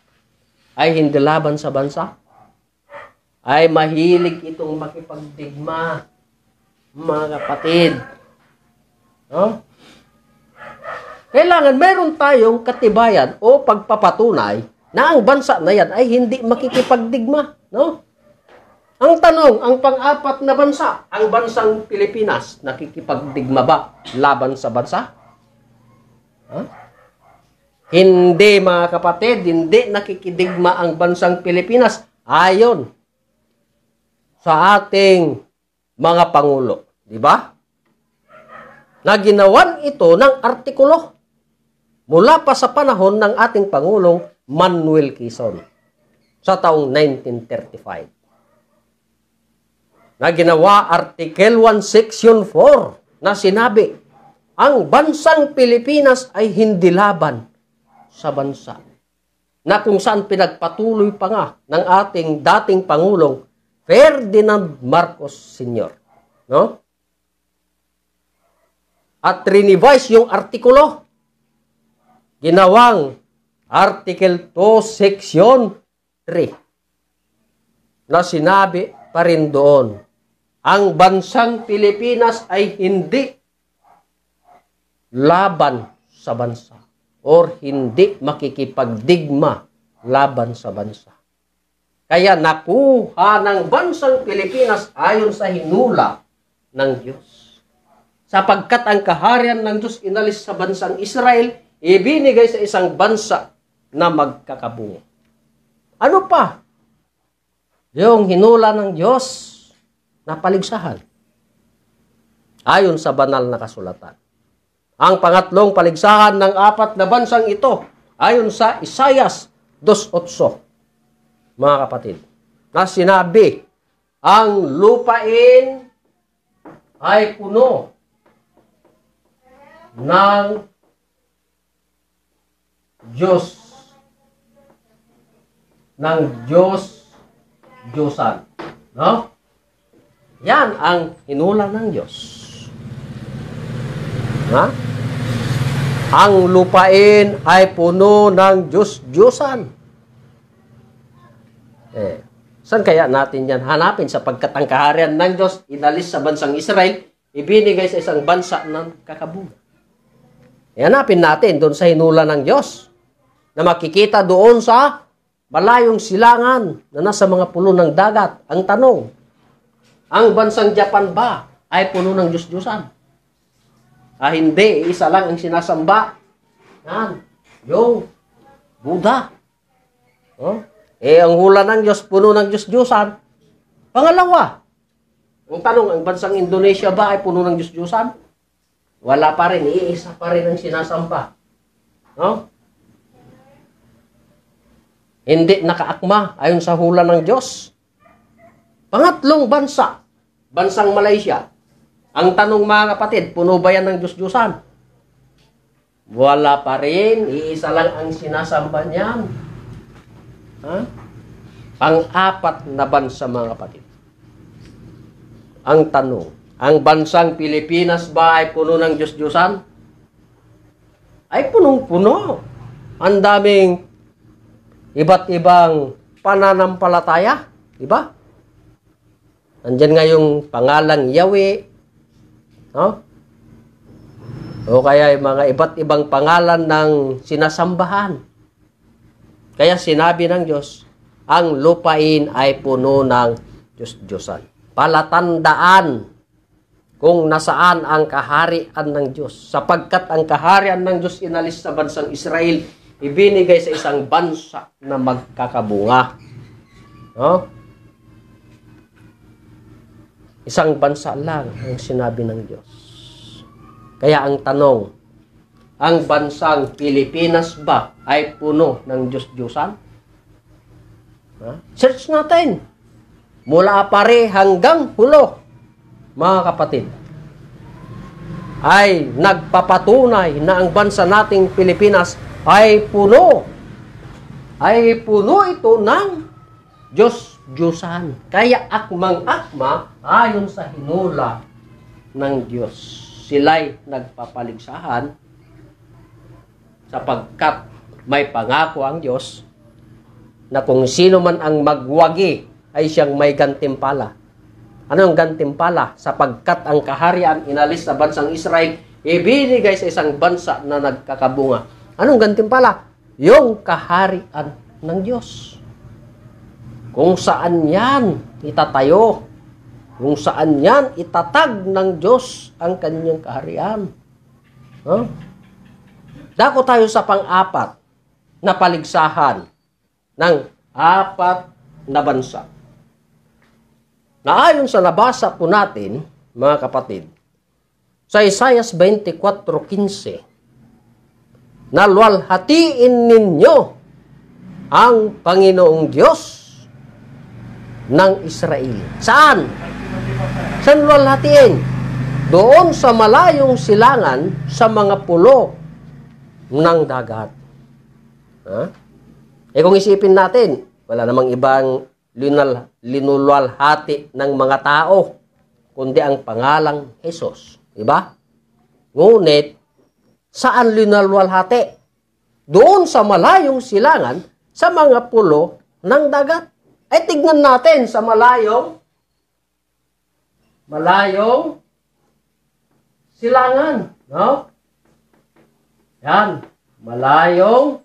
ay hindi laban sa bansa? Ay mahilig itong makipagdigma, mga kapatid. No? Kailangan meron tayong katibayan o pagpapatunay na ang bansa na yan ay hindi makikipagdigma. No? Ang tanong, ang pang-apat na bansa, ang bansang Pilipinas, nakikipagdigma ba laban sa bansa? Hindi, mga kapatid, hindi nakikidigma ang bansang Pilipinas ayon sa ating mga pangulo. Di ba? Na ginawan ito ng artikulo mula pa sa panahon ng ating Pangulong Manuel Quezon. sa taong 1935. Na ginawa Article 1 Section 4 na sinabi, ang bansang Pilipinas ay hindi laban sa bansa. Na kung saan pinagpatuloy pa nga ng ating dating Pangulong Ferdinand Marcos Sr. No? At revise yung artikulo. Ginawang Article 2 Section 3 na sinabi pa rin doon, ang bansang Pilipinas ay hindi laban sa bansa or hindi makikipagdigma laban sa bansa. Kaya nakuha ng bansang Pilipinas ayon sa hinula ng Diyos. Sapagkat ang kaharian ng Diyos inalis sa bansang Israel, ibinigay sa isang bansa na magkakabungo. Ano pa? Yung hinula ng Diyos na paligsahan. Ayon sa banal na kasulatan. Ang pangatlong paligsahan ng 4 na bansang ito, ayon sa Isaias 2:8, mga kapatid, na sinabi, ang lupain ay puno ng Diyosan. No? Yan ang hinula ng Diyos. Ha? Ang lupain ay puno ng Diyos-Diyosan. Saan kaya natin yan hanapin? Sapagkat ang kaharian ng Diyos inalis sa bansang Israel, ibinigay sa isang bansa ng kakabunga. Hanapin natin doon sa hinula ng Diyos na makikita doon sa malayong silangan na nasa mga pulo ng dagat. Ang tanong, ang bansang Japan ba ay puno ng Diyos-Diyosan? Hindi, isa lang ang sinasamba. Yan, yung Buddha. Oh? Ang hula ng Diyos, puno ng Diyos-Diyosan. Pangalawa, ang tanong, ang bansang Indonesia ba ay puno ng Diyos-Diyosan? Wala pa rin, iisa pa rin ang sinasamba. No? Hindi nakaakma ayon sa hula ng Diyos. Pangatlong bansa, bansang Malaysia. Ang tanong mga kapatid, puno ba yan ng Diyos-Diyosan? Wala pa rin, iisa lang ang sinasamba niyan. Ha? Pang-4 na bansa mga kapatid. Ang tanong, ang bansang Pilipinas ba ay puno ng Diyos-Diyosan? Ay punong-puno. Ang daming iba't ibang pananampalataya. Diba? Nandyan nga yung pangalang Yahweh. No? O kaya yung mga iba't ibang pangalan ng sinasambahan. Kaya sinabi ng Diyos, ang lupain ay puno ng Diyos-Diyosan. Palatandaan kung nasaan ang kaharian ng Diyos. Sapagkat ang kaharian ng Diyos inalis sa bansang Israel, ibinigay sa isang bansa na magkakabunga. No? Isang bansa lang ang sinabi ng Diyos. Kaya ang tanong, ang bansang Pilipinas ba ay puno ng Diyos-Diyosan? Search natin. Mula pare hanggang hulo, mga kapatid, ay nagpapatunay na ang bansa nating Pilipinas ay puno. Ay puno ito ng Diyos-Diyosan. Kaya akmang-akma ayon sa hinula ng Diyos. Sila'y nagpapaligsahan sapagkat may pangako ang Diyos na kung sino man ang magwagi ay siyang may gantimpala. Ano ang gantimpala? Sapagkat ang kaharian inalis sa bansang Israel, ibinigay sa isang bansa na nagkakabunga. Anong gantimpala? Yung kaharian ng Diyos. Kung saan yan itatayo, kung saan yan itatag ng Diyos ang kanyang kaharian. Huh? Dako tayo sa pang-4 na paligsahan ng 4 na bansa. Na ayon sa nabasa po natin, mga kapatid, sa Isaias 24:15, nalwalhatiin ninyo ang Panginoong Diyos ng Israel. Saan? Saan luwalhatiin? Doon sa malayong silangan sa mga pulo ng dagat. Kung isipin natin, wala namang ibang linulwalhati ng mga tao, kundi ang pangalang Jesus. Diba? Ngunit, saan linulwalhati? Doon sa malayong silangan sa mga pulo ng dagat. Ay tignan natin sa malayong silangan. No? Yan. Malayong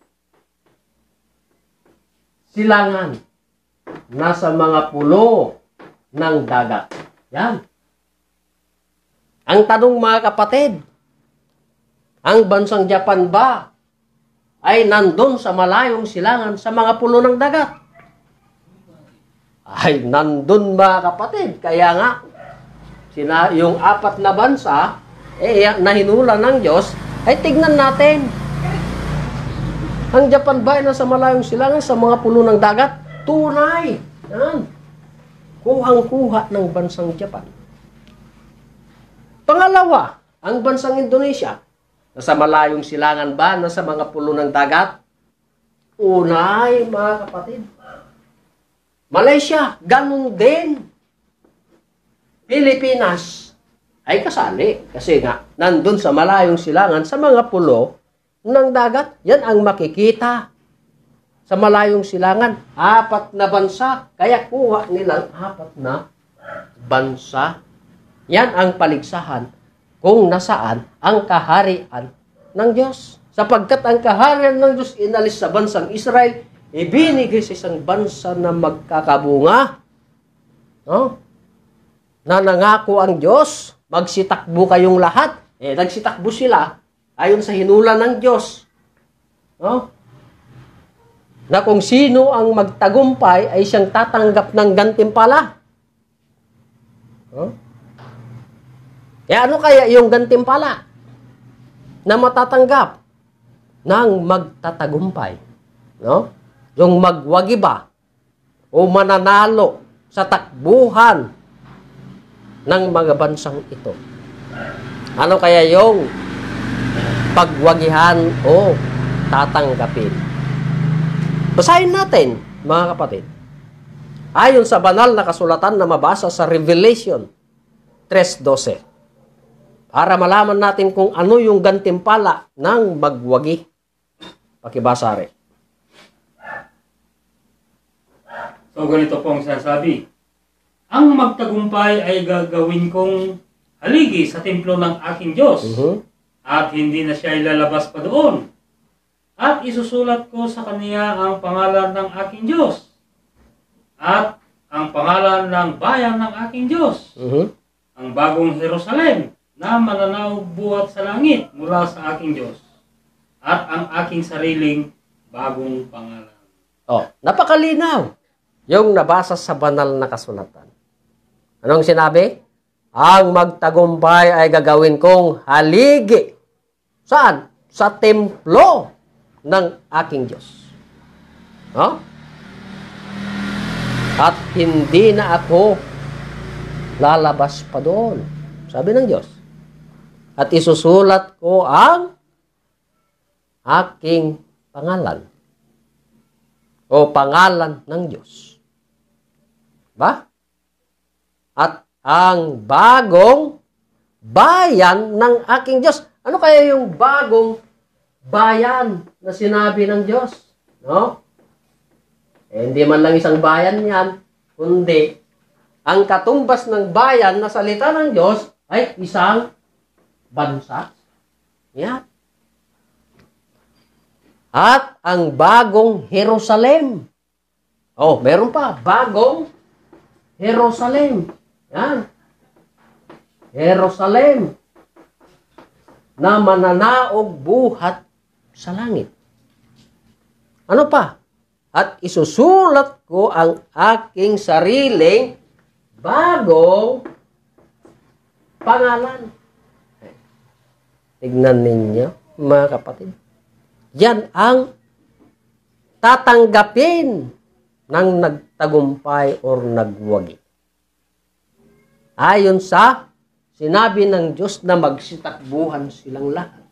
silangan. Nasa mga pulo ng dagat. Yan. Ang tanong mga kapatid, ang bansang Japan ba ay nandun sa malayong silangan sa mga pulo ng dagat? Ay nandun mga kapatid. Kaya nga, yung 4 na bansa, na hinula ng Diyos, ay tignan natin. Ang Japan ba ay nasa malayong silangan sa mga pulo ng dagat? Tunay. Yan. Kuhang-kuha ng bansang Japan. Pangalawa, ang bansang Indonesia. Nasa malayong silangan ba? Nasa mga pulo ng dagat? Unay, mga kapatid. Malaysia, ganun din. Pilipinas ay kasali. Kasi nga, nandun sa malayong silangan sa mga pulo ng dagat. Yan ang makikita. Sa malayong silangan, 4 na bansa. Kaya kuha nilang 4 na bansa. Yan ang paligsahan kung nasaan ang kaharian ng Diyos. Sapagkat ang kaharian ng Diyos inalis sa bansang Israel, ibinigay sa isang bansa na magkakabunga. No? Na nangako ang Diyos, magsitakbo kayong lahat. Nagsitakbo sila ayon sa hinula ng Diyos. No? Na kung sino ang magtagumpay ay siyang tatanggap ng gantimpala. No? Ano kaya yung gantimpala na matatanggap ng magtatagumpay? No? Yung magwagiba o mananalo sa takbuhan ng mga bansang ito. Ano kaya yung pagwagihan o tatanggapin? Basahin natin, mga kapatid. Ayon sa banal na kasulatan na mabasa sa Revelation 3:12. Para malaman natin kung ano yung gantimpala ng magwagi. Pakibasa rin. So ganito po ang sinasabi. Ang magtagumpay ay gagawin kong haligi sa templo ng aking Diyos. At hindi na siya ilalabas pa doon. At isusulat ko sa kaniya ang pangalan ng aking Diyos. At ang pangalan ng bayan ng aking Diyos. Ang bagong Jerusalem na mananaw buhat sa langit mula sa aking Diyos. At ang aking sariling bagong pangalan. Napakalinaw yung nabasa sa banal na kasulatan. Anong sinabi? Ang magtagumpay ay gagawin kong haligi. Saan? Sa templo ng aking Diyos. At hindi na ako lalabas pa doon. Sabi ng Diyos. At isusulat ko ang aking pangalan. O pangalan ng Diyos. Ba? At ang bagong bayan ng aking Diyos. Ano kaya yung bagong bayan na sinabi ng Diyos? No? Hindi man lang isang bayan yan, kundi ang katumbas ng bayan na salita ng Diyos ay isang bansa. Yan. At ang bagong Jerusalem. Meron pa. Bagong Jerusalem. Yan. Jerusalem. Na mananaog buhat sa langit. Ano pa? At isusulat ko ang aking sariling bagong pangalan. Tignan ninyo, mga kapatid. Yan ang tatanggapin ng nagtagumpay or nagwagi. Ayon sa sinabi ng Diyos na magsitakbuhan silang lahat.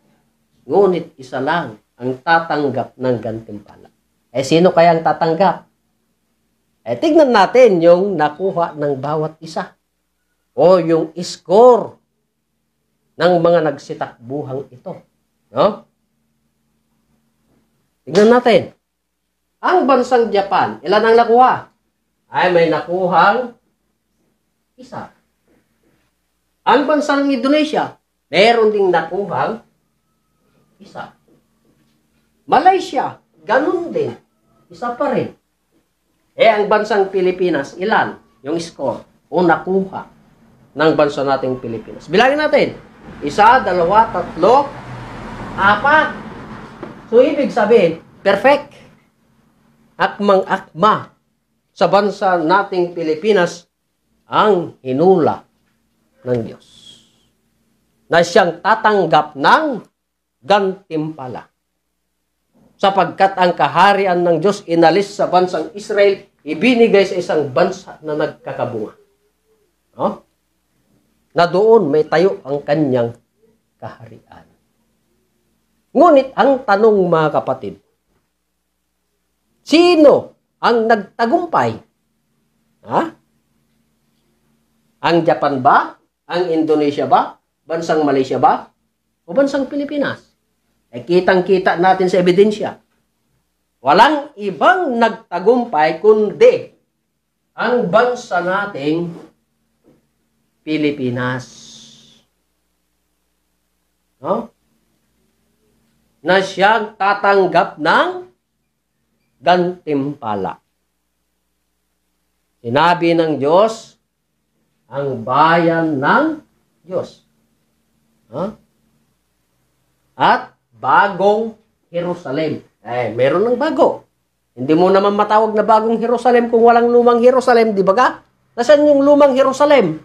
Ngunit isa lang ang tatanggap ng gantimpala. Sino kaya ang tatanggap? Tignan natin yung nakuha ng bawat isa. O yung score ng mga nagsitakbuhang ito. No? Tignan natin. Ang bansang Japan, ilan ang nakuha? Ay may nakuhang isa. Ang bansang Indonesia, meron ding nakuhang isa. Malaysia, ganun din. Isa pa rin. Ang bansang Pilipinas, ilan yung score o nakuha ng bansa nating Pilipinas? Bilangin natin. 1, 2, 3, 4. So, ibig sabihin, perfect. Akmang-akma sa bansa nating Pilipinas ang hinula ng Diyos na siyang tatanggap ng gantimpala. Sapagkat ang kaharian ng Diyos inalis sa bansang Israel, ibinigay sa isang bansa na nagkakabunga. No? Na doon may tayo ang kanyang kaharian. Ngunit ang tanong mga kapatid, sino ang nagtagumpay? Ang Japan ba? Ang Indonesia ba? Bansang Malaysia ba? O bansang Pilipinas? Kitang-kita natin sa ebidensya. Walang ibang nagtagumpay kundi ang bansa nating Pilipinas. No? Na siyang tatanggap ng gantimpala. Sinabi ng Diyos, ang bayan ng Diyos. At bagong Jerusalem. Meron ng bago. Hindi mo naman matawag na bagong Jerusalem kung walang lumang Jerusalem, di ba ka? Nasaan yung lumang Jerusalem?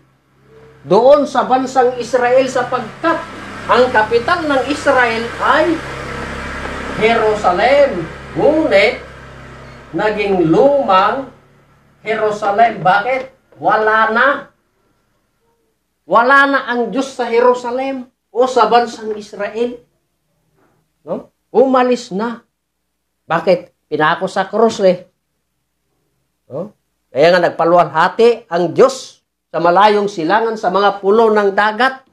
Doon sa bansang Israel sapagkat ang kapital ng Israel ay Jerusalem. Ngunit, naging lumang Jerusalem. Bakit? Wala na. Wala na ang Diyos sa Jerusalem o sa bansang Israel. No? Umalis na. Bakit? Pinako sa krus No? Kaya nga nagpaluwalhati ang Diyos sa malayong silangan sa mga pulo ng dagat.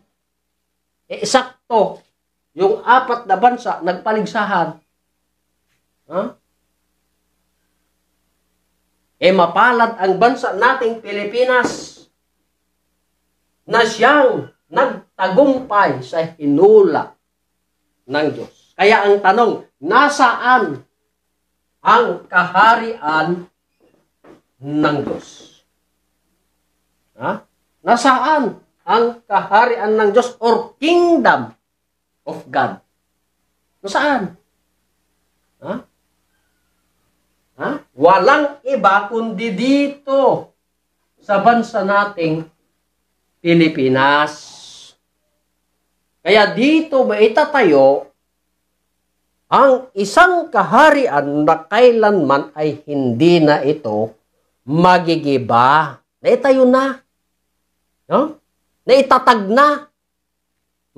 Eksakto, yung 4 na bansa nagpaligsahan. Mapalad ang bansa nating Pilipinas na siyang nagtagumpay sa hinula ng Diyos. Kaya ang tanong, nasaan ang kaharian ng Diyos? Nasaan ang kaharian ng Diyos or kingdom of God? Nasaan? Walang iba kundi dito sa bansa nating Pilipinas. Kaya dito maitatayo ang isang kaharian na kailanman ay hindi na ito magigiba. Naitayo na. No? Naitatag na.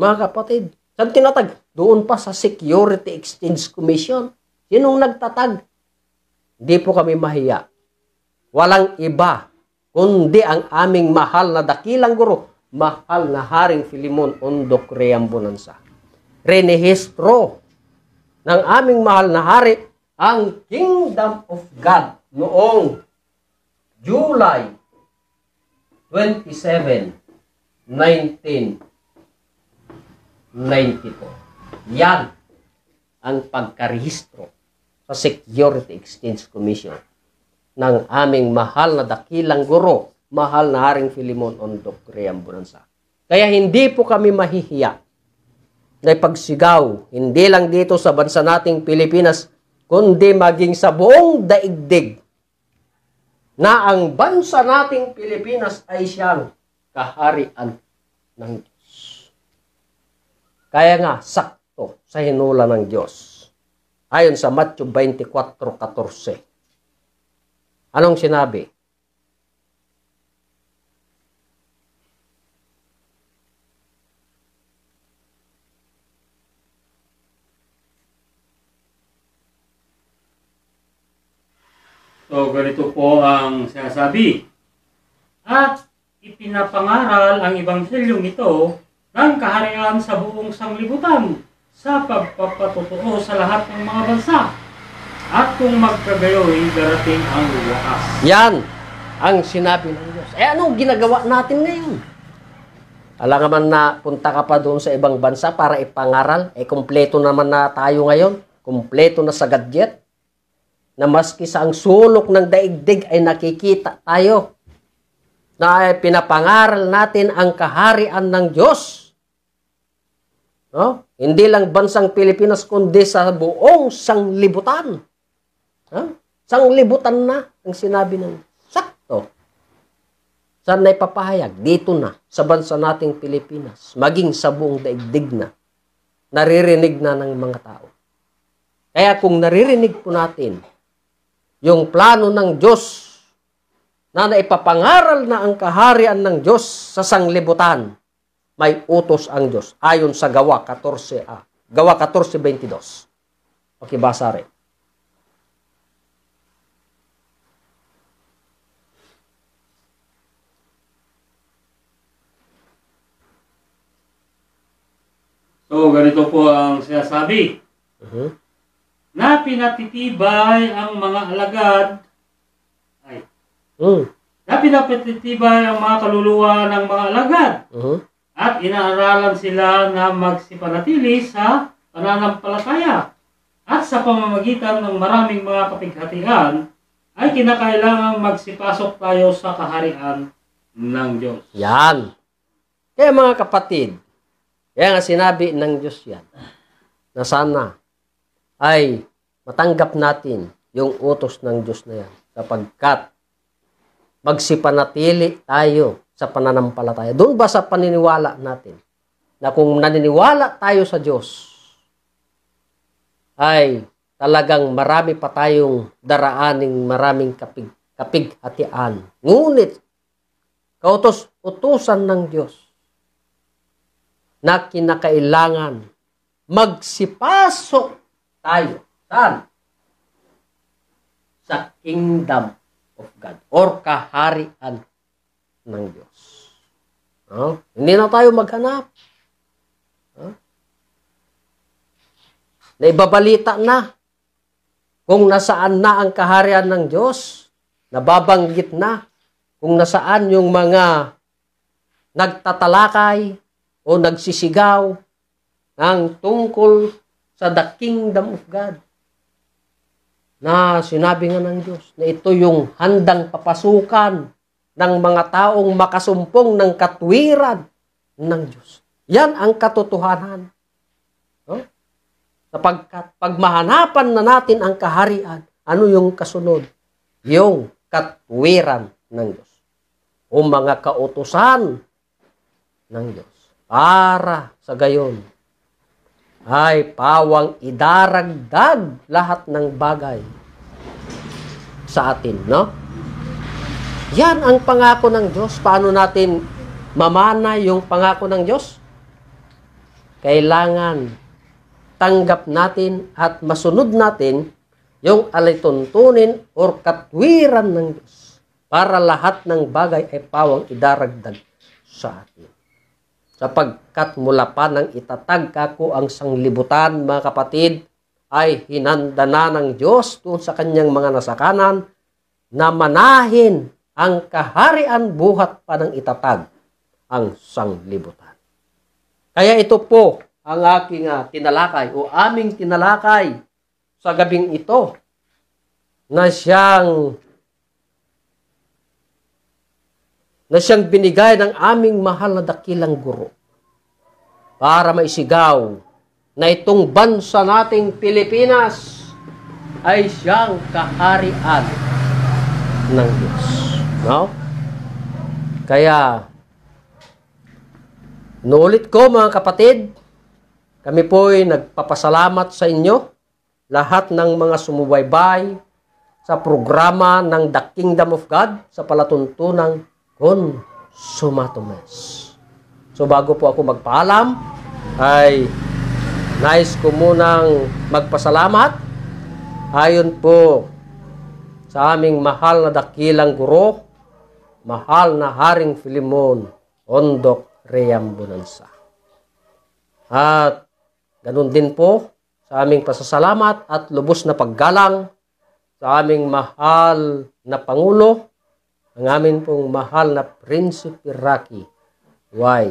Mga kapatid, saan tinatag? Doon pa sa Security Exchange Commission. Sinong nagtatag? Hindi po kami mahiya. Walang iba kundi ang aming mahal na dakilang guro, mahal na Haring Filimon Ondok Reambonanza. Renehistro ng aming mahal na hari ang Kingdom of God noong July 27, 1992. Yan ang pagkarehistro sa Security Exchange Commission ng aming mahal na dakilang guro, mahal na Haring Filimon Ondok Reambonanza. Kaya hindi po kami mahihiya na ipagsigaw, hindi lang dito sa bansa nating Pilipinas, kundi maging sa buong daigdig na ang bansa nating Pilipinas ay siyang kaharian ng Diyos. Kaya nga, sakto sa hinula ng Diyos Ayon sa Matthew 24:14. Anong sinabi? So, ganito po ang sinasabi. At ipinapangaral ang ebanghelyong ito ng kaharian sa buong sanglibutan sa pagpapatotoo sa lahat ng mga bansa. At kung magkagayoy, darating ang wakas. Yan ang sinabi ng Diyos. Anong ginagawa natin ngayon? Alam naman na punta ka pa doon sa ibang bansa para ipangaral. Kumpleto naman na tayo ngayon. Kumpleto na sa gadget. Na maski sa ang sulok ng daigdig ay nakikita tayo na ay pinapangaral natin ang kaharian ng Diyos. No? Hindi lang bansang Pilipinas kundi sa buong sanglibutan. Sanglibutan na ang sinabi ng sakto. Saan na ipapahayag? Dito na, sa bansa nating Pilipinas. Maging sa buong daigdig na. Naririnig na ng mga tao. Kaya kung naririnig po natin yung plano ng Diyos na naipapangaral na ang kaharian ng Diyos sa sanglibutan, may utos ang Diyos ayon sa Gawa 14:22. Okay, basa rin. So, ganito po ang sinasabi. Na pinatitibay ang mga alagad na pinatitibay ang mga kaluluwa ng mga alagad at inaaralan sila na magsipanatili sa pananampalataya at sa pamamagitan ng maraming mga kapighatian ay kinakailangang magsipasok tayo sa kaharian ng Diyos. Yan. Kaya mga kapatid, kaya nga sinabi ng Diyos yan, na sana ay matanggap natin yung utos ng Diyos na yan sapagkat magsipanatili tayo sa pananampalataya. Doon ba sa paniniwala natin na kung naniniwala tayo sa Diyos ay talagang marami pa tayong daraaning maraming kapighatian. Ngunit kautos-utusan ng Diyos na kinakailangan magsipasok tayo. Saan? Sa kingdom of God or kaharian ng Diyos. Hindi na tayo maghanap. Naibabalita na kung nasaan na ang kaharian ng Diyos. Nababanggit na kung nasaan yung mga nagtatalakay o nagsisigaw ng tungkol sa the kingdom of God. Na sinabi nga ng Diyos na ito yung handang papasukan ng mga taong makasumpong ng katwiran ng Diyos. Yan ang katotohanan. Sapagkat pag mahanapan na natin ang kaharian, ano yung kasunod? Yung katwiran ng Diyos. O mga kautusan ng Diyos. Para sa gayon ay pawang idaragdag lahat ng bagay sa atin, no? Yan ang pangako ng Diyos. Paano natin mamana yung pangako ng Diyos? Kailangan tanggap natin at masunod natin yung alituntunin or katwiran ng Diyos para lahat ng bagay ay pawang idaragdag sa atin. Sapagkat mula pa nang itatag kako ang sanglibutan, mga kapatid, ay hinanda na ng Diyos doon sa kanyang mga nasakanan na manahin ang kaharian buhat pa nang itatag ang sanglibutan. Kaya ito po ang aking tinalakay o aming tinalakay sa gabing ito na siyang binigay ng aming mahal na dakilang guro para maisigaw na itong bansa nating Pilipinas ay siyang kaharian ng Diyos. No? Kaya, nulit ko mga kapatid, kami po'y nagpapasalamat sa inyo lahat ng mga sumubaybay sa programa ng The Kingdom of God sa palatuntunang Consumatomes. So bago po ako magpaalam, ay nais ko munang magpasalamat ayon po sa aming mahal na dakilang guro, mahal na Haring Filimon Ondok Reambonanza. At ganun din po sa aming pasasalamat at lubos na paggalang sa aming mahal na Pangulo, ang amin pong mahal na Prinsipe Rocky Y.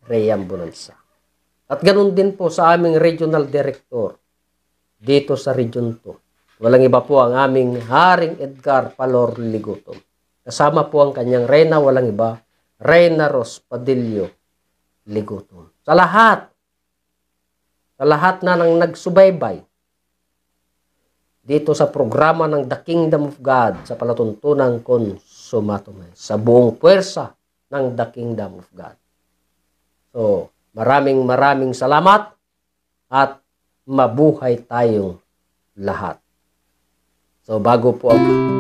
Reambonanza. At ganun din po sa aming Regional Director dito sa Region 2. Walang iba po ang aming Haring Edgar Palor Ligutom. Kasama po ang kanyang Reyna, walang iba, Reyna Ros Padillo Ligutom. Sa lahat na nang nagsubaybay dito sa programa ng The Kingdom of God sa palatuntunang Consumatomes, sa buong puwersa ng The Kingdom of God. So, maraming salamat at mabuhay tayong lahat. So, bago po ako